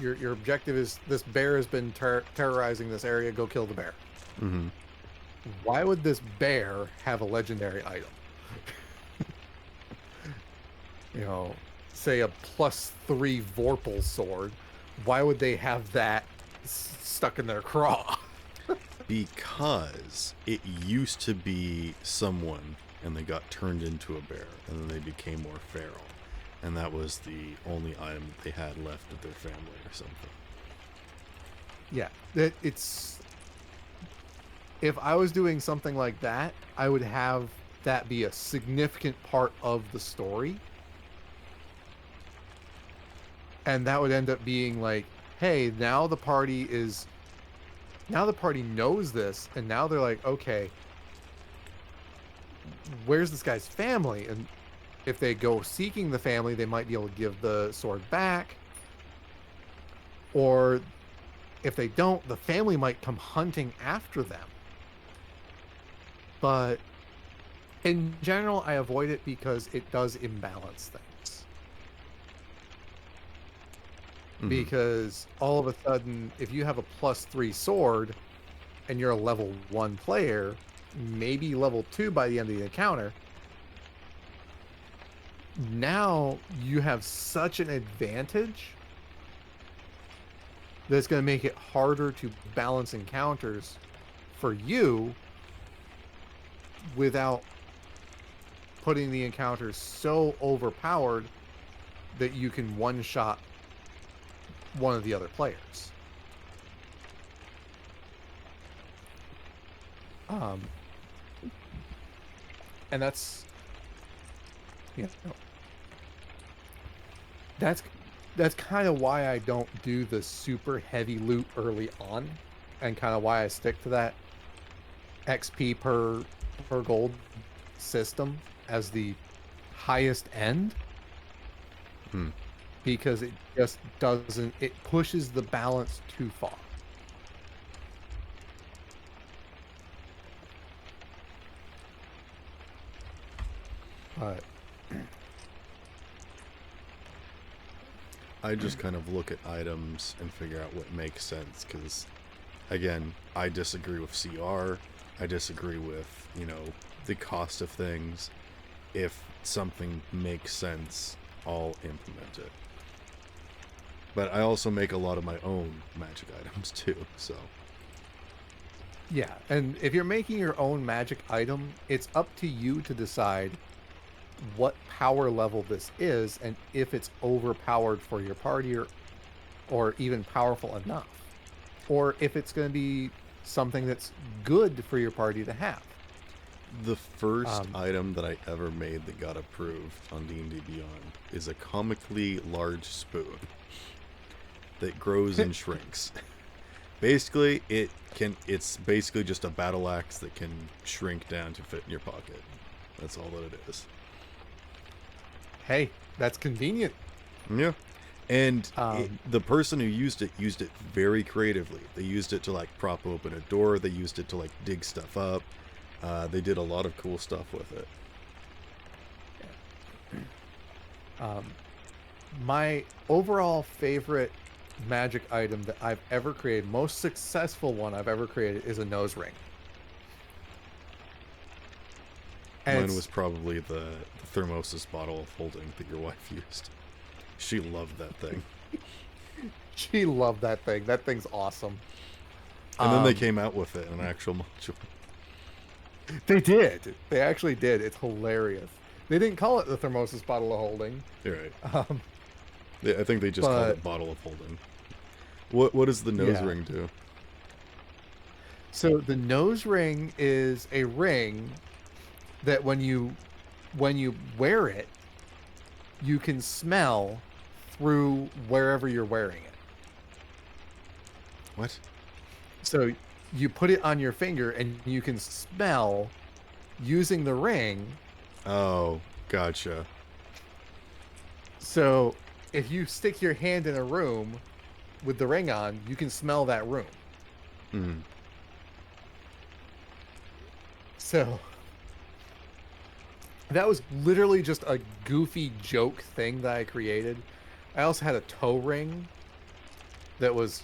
Your objective is, this bear has been terrorizing this area, go kill the bear. Why would this bear have a legendary item? Say a +3 Vorpal sword. Why would they have that stuck in their craw? Because it used to be someone, and they got turned into a bear, and then they became more feral. And that was the only item that they had left of their family or something. Yeah, if I was doing something like that, I would have that be a significant part of the story. And that would end up being like, hey, now the party knows this, and now they're like, okay, where's this guy's family? And if they go seeking the family, they might be able to give the sword back. Or if they don't, the family might come hunting after them. But in general, I avoid it because it does imbalance things. Because all of a sudden, if you have a +3 sword and you're a level 1 player, maybe level 2 by the end of the encounter, now you have such an advantage that's going to make it harder to balance encounters for you without putting the encounters so overpowered that you can one-shot one of the other players. And that's, you know, that's kind of why I don't do the super heavy loot early on, and kind of why I stick to that XP per gold system as the highest end. Because it just doesn't, it pushes the balance too far. But I just kind of look at items and figure out what makes sense, because again, I disagree with CR. I disagree with, you know, the cost of things. If something makes sense, I'll implement it. But I also make a lot of my own magic items too, so. yeah, and if you're making your own magic item, it's up to you to decide what power level this is and if it's overpowered for your party or even powerful enough, or if it's going to be something that's good for your party to have. The first item that I ever made that got approved on D&D Beyond is a comically large spoon that grows and shrinks. Basically, it's basically just a battle axe that can shrink down to fit in your pocket. That's all that it is. Hey, that's convenient. Yeah. And the person who used it very creatively. They used it to like prop open a door. They used it to like dig stuff up. They did a lot of cool stuff with it. My overall favorite magic item that I've ever created, most successful one I've ever created, is a nose ring. And Mine was probably the thermosis bottle of holding that your wife used. She loved that thing. She loved that thing. That thing's awesome. And then they came out with it in an actual module. They did. They actually did. It's hilarious. They didn't call it the thermosis bottle of holding. You're right. Yeah, I think they just called it bottle of holding. What does the nose ring do? So the nose ring is a ring that when you wear it, you can smell through wherever you're wearing it. What? So you put it on your finger and you can smell using the ring. Oh, gotcha. So if you stick your hand in a room with the ring on, you can smell that room. So that was literally just a goofy joke thing that I created. I also had a toe ring that was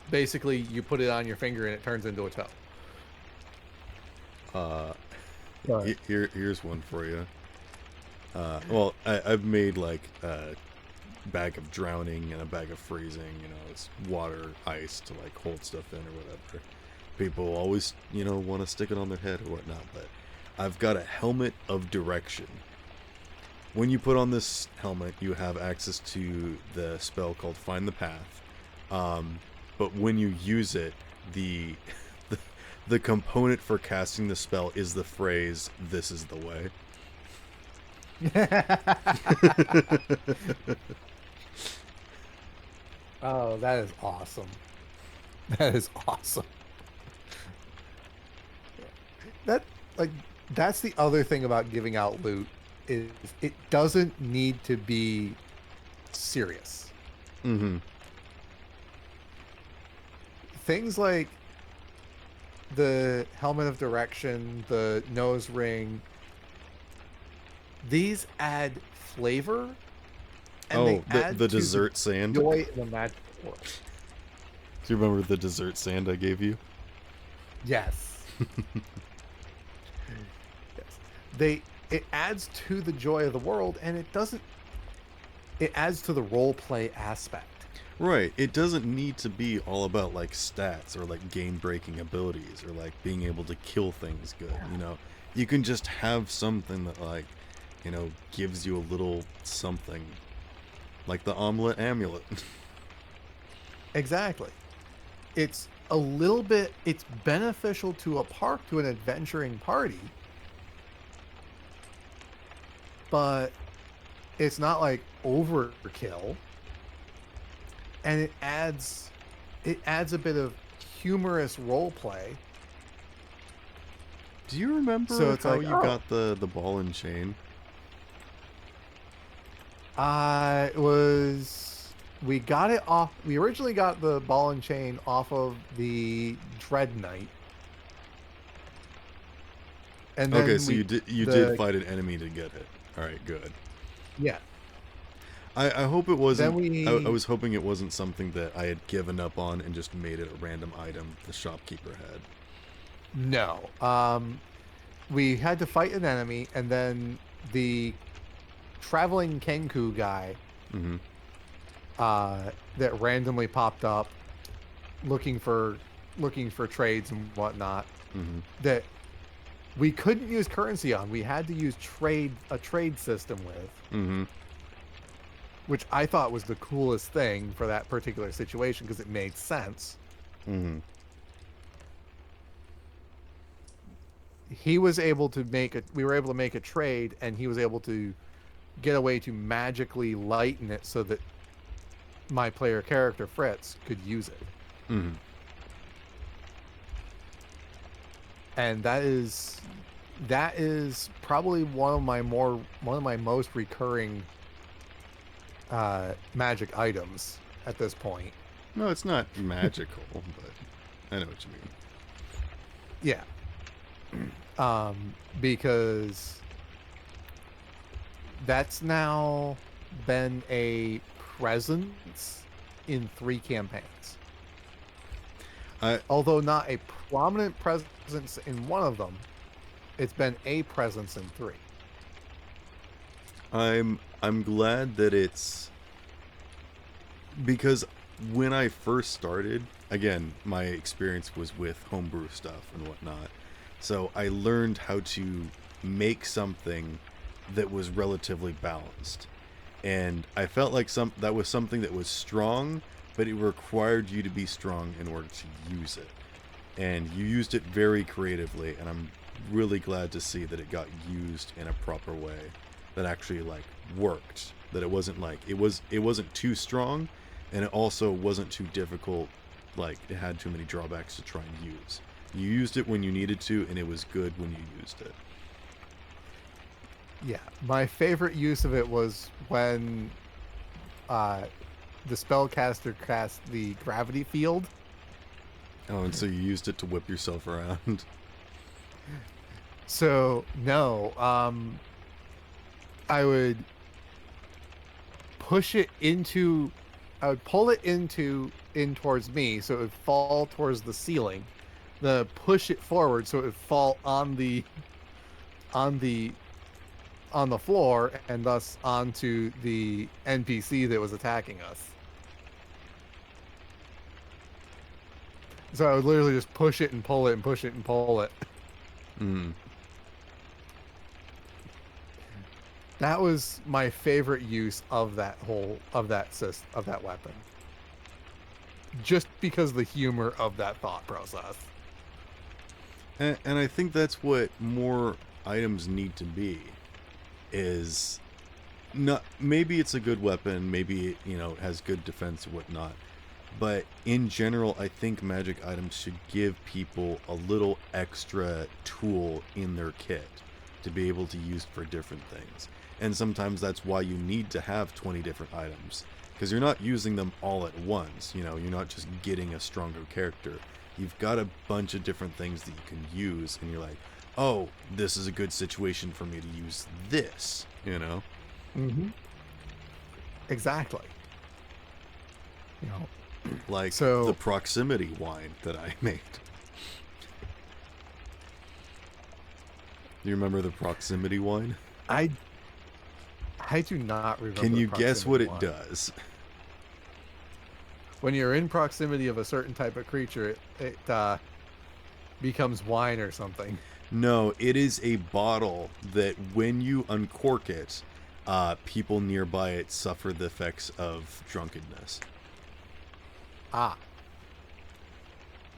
basically you put it on your finger and it turns into a toe. Here's one for you. Well, I've made like a bag of drowning and a bag of freezing. You know, it's water, ice to like hold stuff in or whatever. People always, you know, want to stick it on their head or whatnot, but I've got a helmet of direction. When you put on this helmet, you have access to the spell called Find the Path. But when you use it, the component for casting the spell is the phrase, "This is the way." Oh, that is awesome. That is awesome. That's the other thing about giving out loot, is it doesn't need to be serious. things like the helmet of direction, the nose ring, these add flavor, and they add the to dessert sand. joy in the magic world. Do you remember the dessert sand I gave you? Yes. Yes. It adds to the joy of the world, and it adds to the role play aspect. Right. It doesn't need to be all about like stats or like game breaking abilities or like being able to kill things good. You know, you can just have something that like, you know, gives you a little something, like the omelet amulet. Exactly. It's a little bit. It's beneficial to an adventuring party, but it's not like overkill. And it adds a bit of humorous role play. Do you remember So it's how like, you got the ball and chain? We got it off. We originally got the ball and chain off of the Dread Knight. And then Okay, so you did fight an enemy to get it. All right, good. Yeah. I hope it wasn't. Then I was hoping it wasn't something that I had given up on and just made it a random item the shopkeeper had. No. We had to fight an enemy, and then the traveling Kenku guy Mm-hmm. That randomly popped up looking for trades and whatnot, Mm-hmm. that we couldn't use currency on. We had to use a trade system with. Mm-hmm. Which I thought was the coolest thing for that particular situation because it made sense. Mm-hmm. We were able to make a trade, and he was able to get a way to magically lighten it so that my player character Fritz could use it. Mm-hmm. And that is probably one of my most recurring magic items at this point. No, it's not magical, but I know what you mean. Yeah. Because that's now been a presence in 3 campaigns. Although not a prominent presence in one of them, it's been a presence in 3. I'm glad that it's, because when I first started, again, my experience was with homebrew stuff and whatnot. So I learned how to make something that was relatively balanced. And I felt like that was something that was strong, but it required you to be strong in order to use it. And you used it very creatively, and I'm really glad to see that it got used in a proper way that actually like worked. That it wasn't like it wasn't too strong, and it also wasn't too difficult, like it had too many drawbacks to try and use. You used it when you needed to, and it was good when you used it. Yeah, my favorite use of it was when the spellcaster cast the gravity field. Oh, and so you used it to whip yourself around. So no, I would pull it in towards me, so it would fall towards the ceiling. Then push it forward so it would fall on the floor, and thus onto the NPC that was attacking us. So I would literally just push it and pull it and push it and pull it. Mm. That was my favorite use of that weapon. Just because of the humor of that thought process. And I think that's what more items need to be. Is not, maybe it's a good weapon, maybe it, you know, has good defense or whatnot, but in general, I think magic items should give people a little extra tool in their kit to be able to use for different things. And sometimes that's why you need to have 20 different items, because you're not using them all at once. You know, you're not just getting a stronger character. You've got a bunch of different things that you can use, and you're like, oh, this is a good situation for me to use this, you know? Mm-hmm. Exactly. You know, Like so, the proximity wine that I made. You remember the proximity wine? I do not remember. Can you the guess what proximity it wine. does? When you're in proximity of a certain type of creature, it becomes wine or something. No, it is a bottle that when you uncork it, people nearby it suffer the effects of drunkenness. Ah,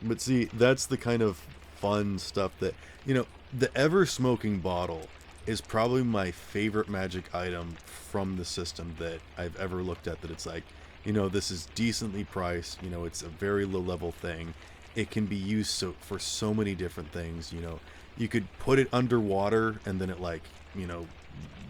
But see, that's the kind of fun stuff that, you know, the ever smoking bottle is probably my favorite magic item from the system that I've ever looked at, that it's like, you know, this is decently priced, you know, it's a very low level thing. It can be used for so many different things, you know. You could put it underwater and then it, like, you know,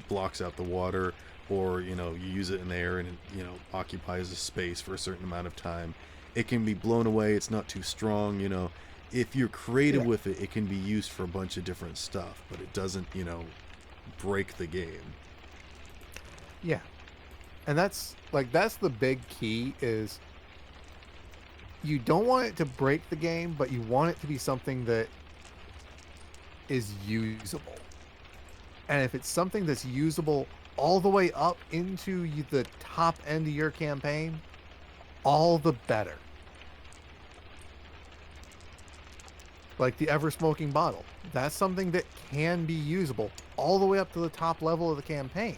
blocks out the water, or, you know, you use it in the air and it, you know, occupies a space for a certain amount of time. It can be blown away, it's not too strong, you know. If you're creative with it, it can be used for a bunch of different stuff, but it doesn't, you know, break the game. yeah. And that's the big key is you don't want it to break the game, but you want it to be something that is usable. And if it's something that's usable all the way up into the top end of your campaign, all the better. Like the ever smoking bottle. That's something that can be usable all the way up to the top level of the campaign.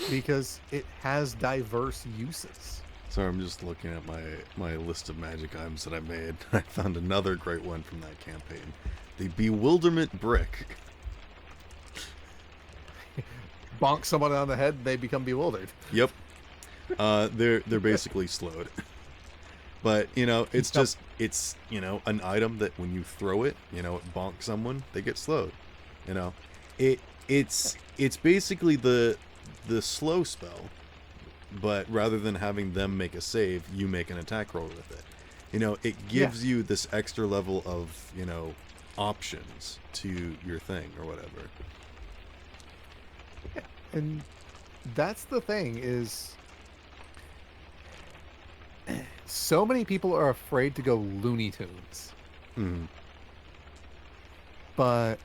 Because it has diverse uses. Sorry, I'm just looking at my list of magic items that I made. I found another great one from that campaign. The Bewilderment Brick. Bonk someone on the head, they become bewildered. Yep. They're basically slowed. But, you know, it's just, it's, you know, an item that when you throw it, you know, it bonks someone, they get slowed. You know, it's basically the slow spell, but rather than having them make a save, you make an attack roll with it. You know, it gives you this extra level of, you know, options to your thing or whatever. Yeah. And that's the thing is so many people are afraid to go Looney Tunes. Mm. But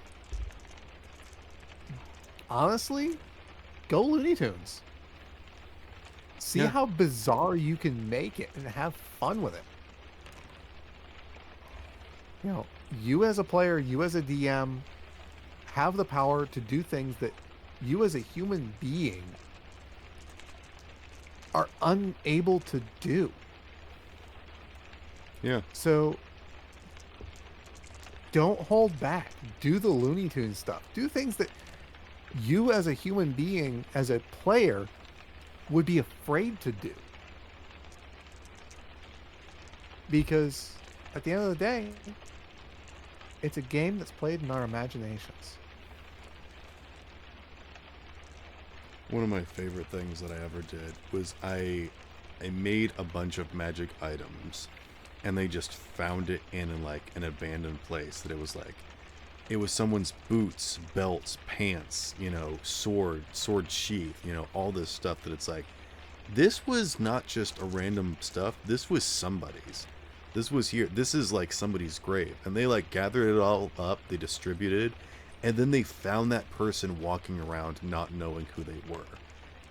honestly, go Looney Tunes. See how bizarre you can make it and have fun with it. You know, you as a player, you as a DM, have the power to do things that you as a human being are unable to do. Yeah. So don't hold back. Do the Looney Tunes stuff. Do things that you as a human being, as a player, would be afraid to do. Because at the end of the day, it's a game that's played in our imaginations. One of my favorite things that I ever did was I made a bunch of magic items, and they just found it in like an abandoned place. That it was someone's boots, belts, pants, you know, sword sheath, you know, all this stuff that it's like, this was not just a random stuff. This was somebody's. This was here. This is like somebody's grave. And they like gathered it all up, they distributed, and then they found that person walking around not knowing who they were.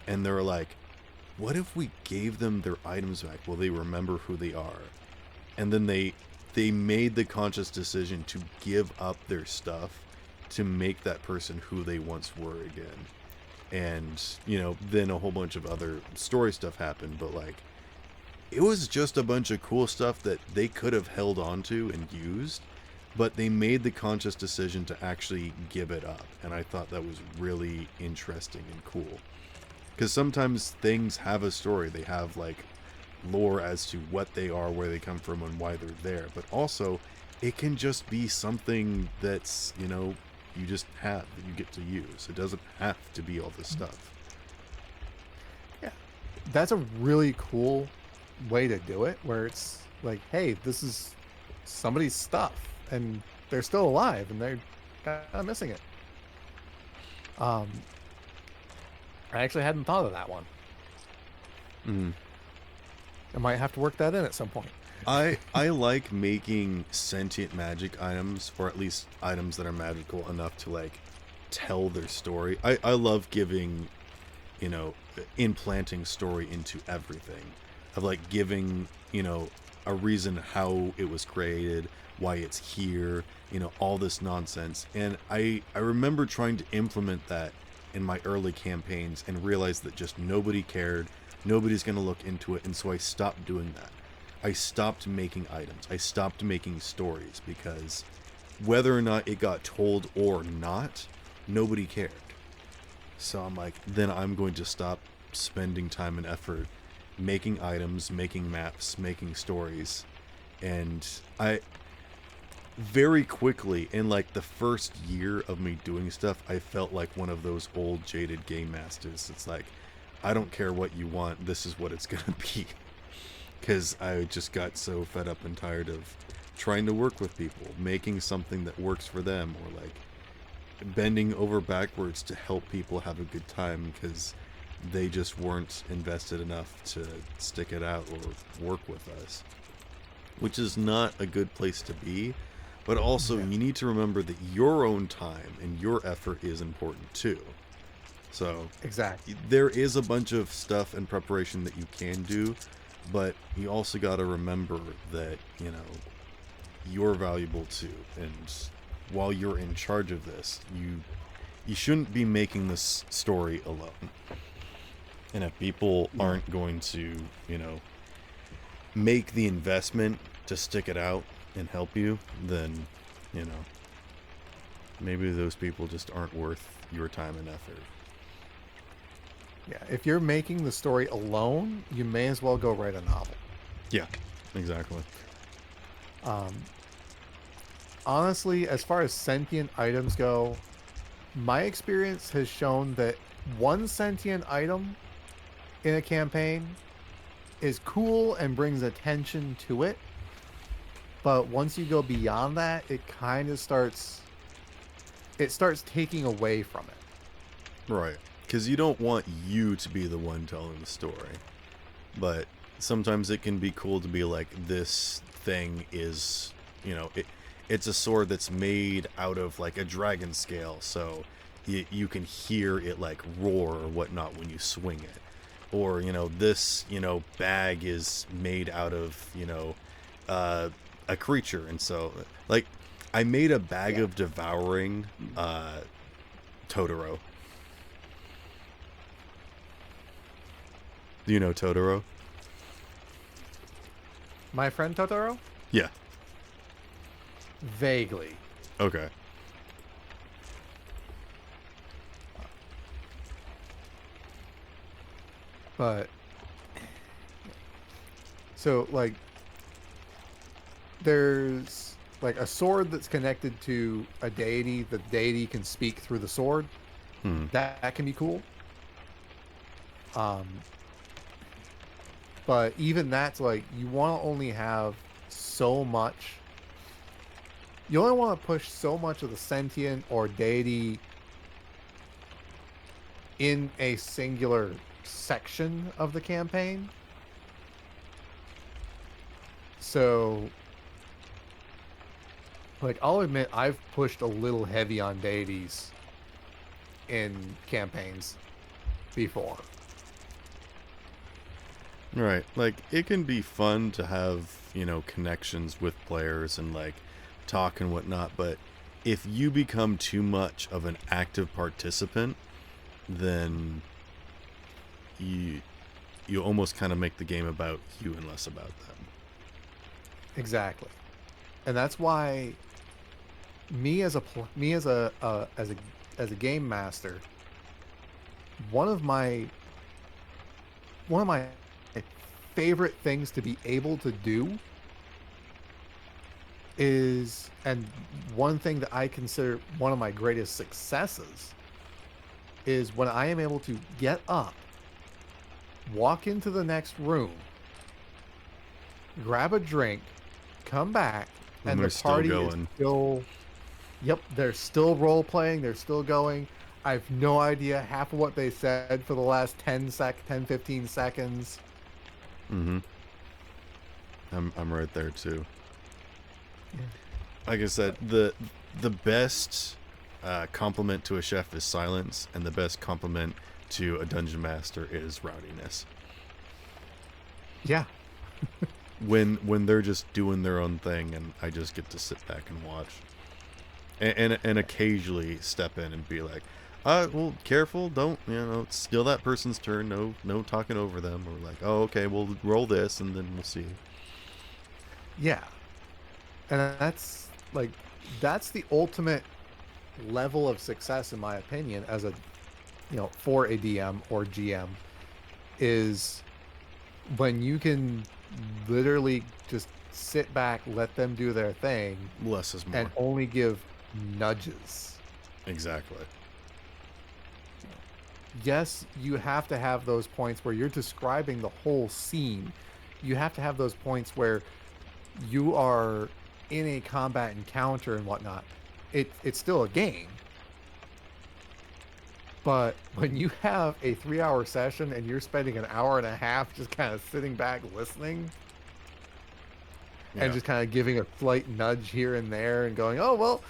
And they were like, what if we gave them their items back? Will they remember who they are? And then they made the conscious decision to give up their stuff to make that person who they once were again. And, you know, then a whole bunch of other story stuff happened, but like, it was just a bunch of cool stuff that they could have held on to and used, but they made the conscious decision to actually give it up. And I thought that was really interesting and cool. Because sometimes things have a story. They have like lore as to what they are, where they come from, and why they're there. But also, it can just be something that's, you know, you just have, that you get to use. It doesn't have to be all this stuff. that's a really cool way to do it, where it's like, hey, this is somebody's stuff and they're still alive and they're kind of missing it. I actually hadn't thought of that one. I might have to work that in at some point. I like making sentient magic items, or at least items that are magical enough to like tell their story. I love giving, implanting story into everything, of like giving, a reason how it was created, why it's here, all this nonsense. And I remember trying to implement that in my early campaigns and realized that just nobody cared. Nobody's going to look into it. And so I stopped doing that. I stopped making items. I stopped making stories, because whether or not it got told or not, nobody cared. So I'm like, then I'm going to stop spending time and effort making items, making maps, making stories. And I very quickly, in like the first year of me doing stuff, I felt like one of those old jaded game masters. It's like, I don't care what you want, this is what it's gonna be. Because I just got so fed up and tired of trying to work with people, making something that works for them, or like bending over backwards to help people have a good time because they just weren't invested enough to stick it out or work with us. Which is not a good place to be, but also you need to remember that your own time and your effort is important too. So Exactly. there is a bunch of stuff and preparation that you can do, but you also got to remember that, you're valuable too. And while you're in charge of this, you shouldn't be making this story alone. And if people aren't going to, make the investment to stick it out and help you, then, maybe those people just aren't worth your time and effort. Yeah, if you're making the story alone, you may as well go write a novel. Yeah, exactly. Honestly, as far as sentient items go, my experience has shown that one sentient item in a campaign is cool and brings attention to it. But once you go beyond that, it kind of starts taking away from it. Right. Because you don't want you to be the one telling the story. But sometimes it can be cool to be like, this thing is, it's a sword that's made out of like a dragon scale. So you can hear it like roar or whatnot when you swing it. Or, this, bag is made out of, a creature. And so, like, I made a bag of devouring Totoro. Do you know Totoro? My friend Totoro? Yeah. Vaguely. Okay. But so like there's like a sword that's connected to a deity. The deity can speak through the sword. That can be cool. But even that's like, you want to only have so much. You only want to push so much of the sentient or deity in a singular section of the campaign. So, like, I'll admit I've pushed a little heavy on deities in campaigns before. Right. Like, it can be fun to have, connections with players and, like, talk and whatnot, but if you become too much of an active participant, then you almost kind of make the game about you and less about them. Exactly. And that's why as a game master, one of my favorite things to be able to do is, and one thing that I consider one of my greatest successes, is when I am able to get up walk into the next room, grab a drink, come back, and they're the party still is going. still. Yep, they're still role playing. They're still going. I have no idea half of what they said for the last 10, 15 seconds. Mm-hmm. I'm right there too. Yeah. Like I said, the best compliment to a chef is silence, and the best compliment to a dungeon master is rowdiness. Yeah. When they're just doing their own thing, and I just get to sit back and watch, and occasionally step in and be like, well, careful, don't steal that person's turn. No talking over them, or like, oh, okay, we'll roll this, and then we'll see. Yeah. And that's the ultimate level of success, in my opinion, as a, for a DM or GM, is when you can literally just sit back, let them do their thing, Less is more. and only give nudges. Exactly. Yes, you have to have those points where you're describing the whole scene. You have to have those points where you are in a combat encounter and whatnot. It's still a game. But when you have a 3-hour session and you're spending an hour and a half just kind of sitting back listening, Yeah. and just kind of giving a slight nudge here and there and going, oh, well,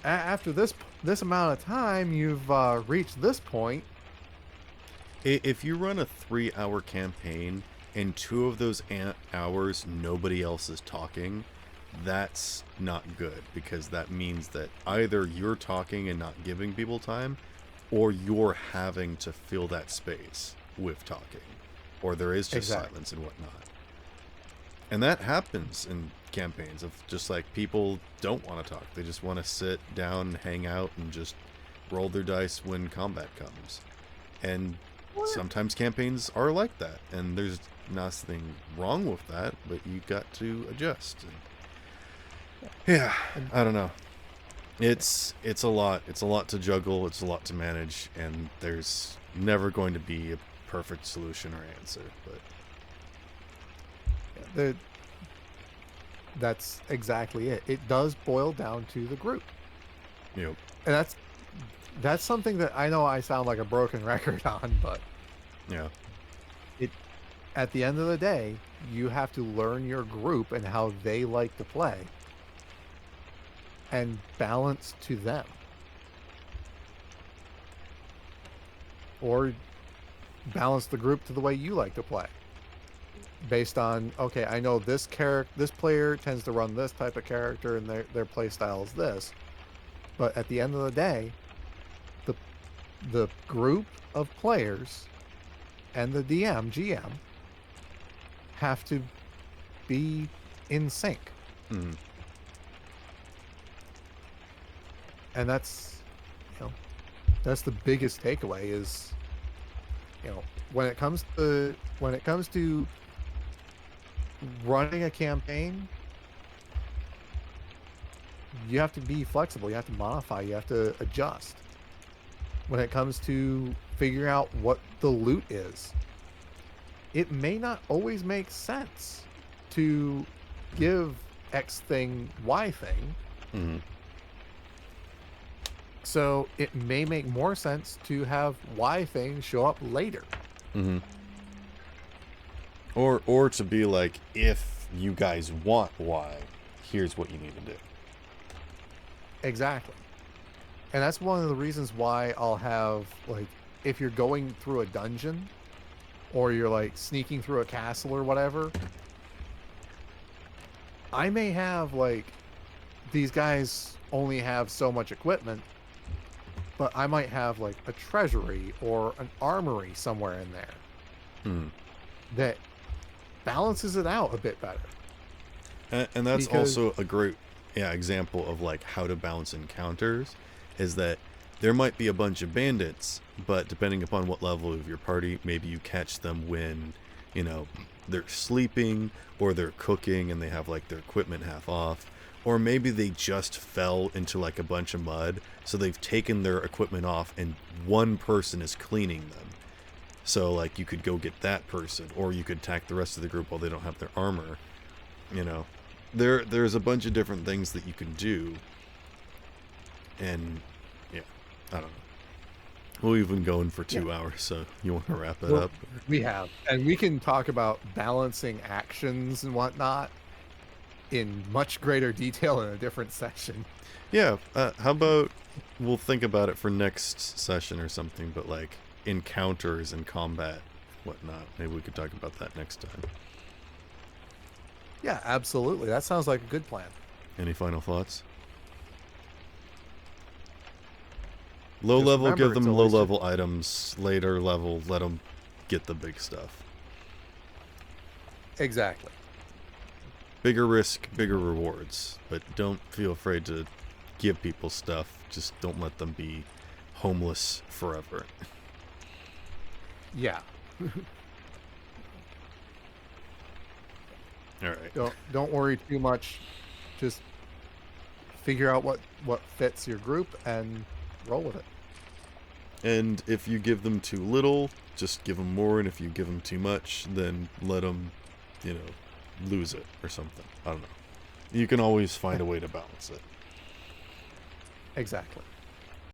after this amount of time, you've reached this point. If you run a 3-hour campaign and 2 of those hours nobody else is talking, that's not good, because that means that either you're talking and not giving people time, or you're having to fill that space with talking, or there is just silence and whatnot. And that happens in campaigns of just like people don't want to talk. They just want to sit down, hang out, and just roll their dice when combat comes. And sometimes campaigns are like that, and there's nothing wrong with that, but you got to adjust. And yeah, I don't know. It's a lot. It's a lot to juggle. It's a lot to manage, and there's never going to be a perfect solution or answer. But that's exactly it. It does boil down to the group. Yep. And that's something that I know I sound like a broken record on, but yeah, at the end of the day, you have to learn your group and how they like to play, and balance to them. Or balance the group to the way you like to play. Based on, okay, I know this player tends to run this type of character, and their play style is this. But at the end of the day, the group of players and the GM have to be in sync. Mm-hmm. And that's the biggest takeaway is, when it comes to running a campaign, you have to be flexible. You have to modify. You have to adjust. When it comes to figuring out what the loot is, it may not always make sense to give X thing Y thing. Mm-hmm. So it may make more sense to have Y thing show up later. Mm-hmm. Or to be like, if you guys want Y, here's what you need to do. Exactly. And that's one of the reasons why I'll have, like, if you're going through a dungeon, or you're like sneaking through a castle or whatever, I may have, like, these guys only have so much equipment, but I might have like a treasury or an armory somewhere in there that balances it out a bit better. And that's also a great example of like how to balance encounters, is that there might be a bunch of bandits, but depending upon what level of your party, maybe you catch them when, they're sleeping, or they're cooking and they have like their equipment half off, or maybe they just fell into like a bunch of mud, so they've taken their equipment off and one person is cleaning them. So like you could go get that person, or you could attack the rest of the group while they don't have their armor. You know, there's a bunch of different things that you can do. And yeah, I don't know. We've been going for 2 hours, so you want to wrap it up? We have, and we can talk about balancing actions and whatnot in much greater detail in a different session. Yeah, how about we'll think about it for next session or something, but like encounters and combat, whatnot. Maybe we could talk about that next time. Yeah, absolutely. That sounds like a good plan. Any final thoughts? Low level, give them low level items. Later level, let them get the big stuff. Exactly. Bigger risk, bigger rewards. But don't feel afraid to give people stuff. Just don't let them be homeless forever. Yeah. All right. Don't worry too much. Just figure out what fits your group and roll with it. And if you give them too little, just give them more. And if you give them too much, then let them, lose it or something. I don't know. You can always find a way to balance it. Exactly.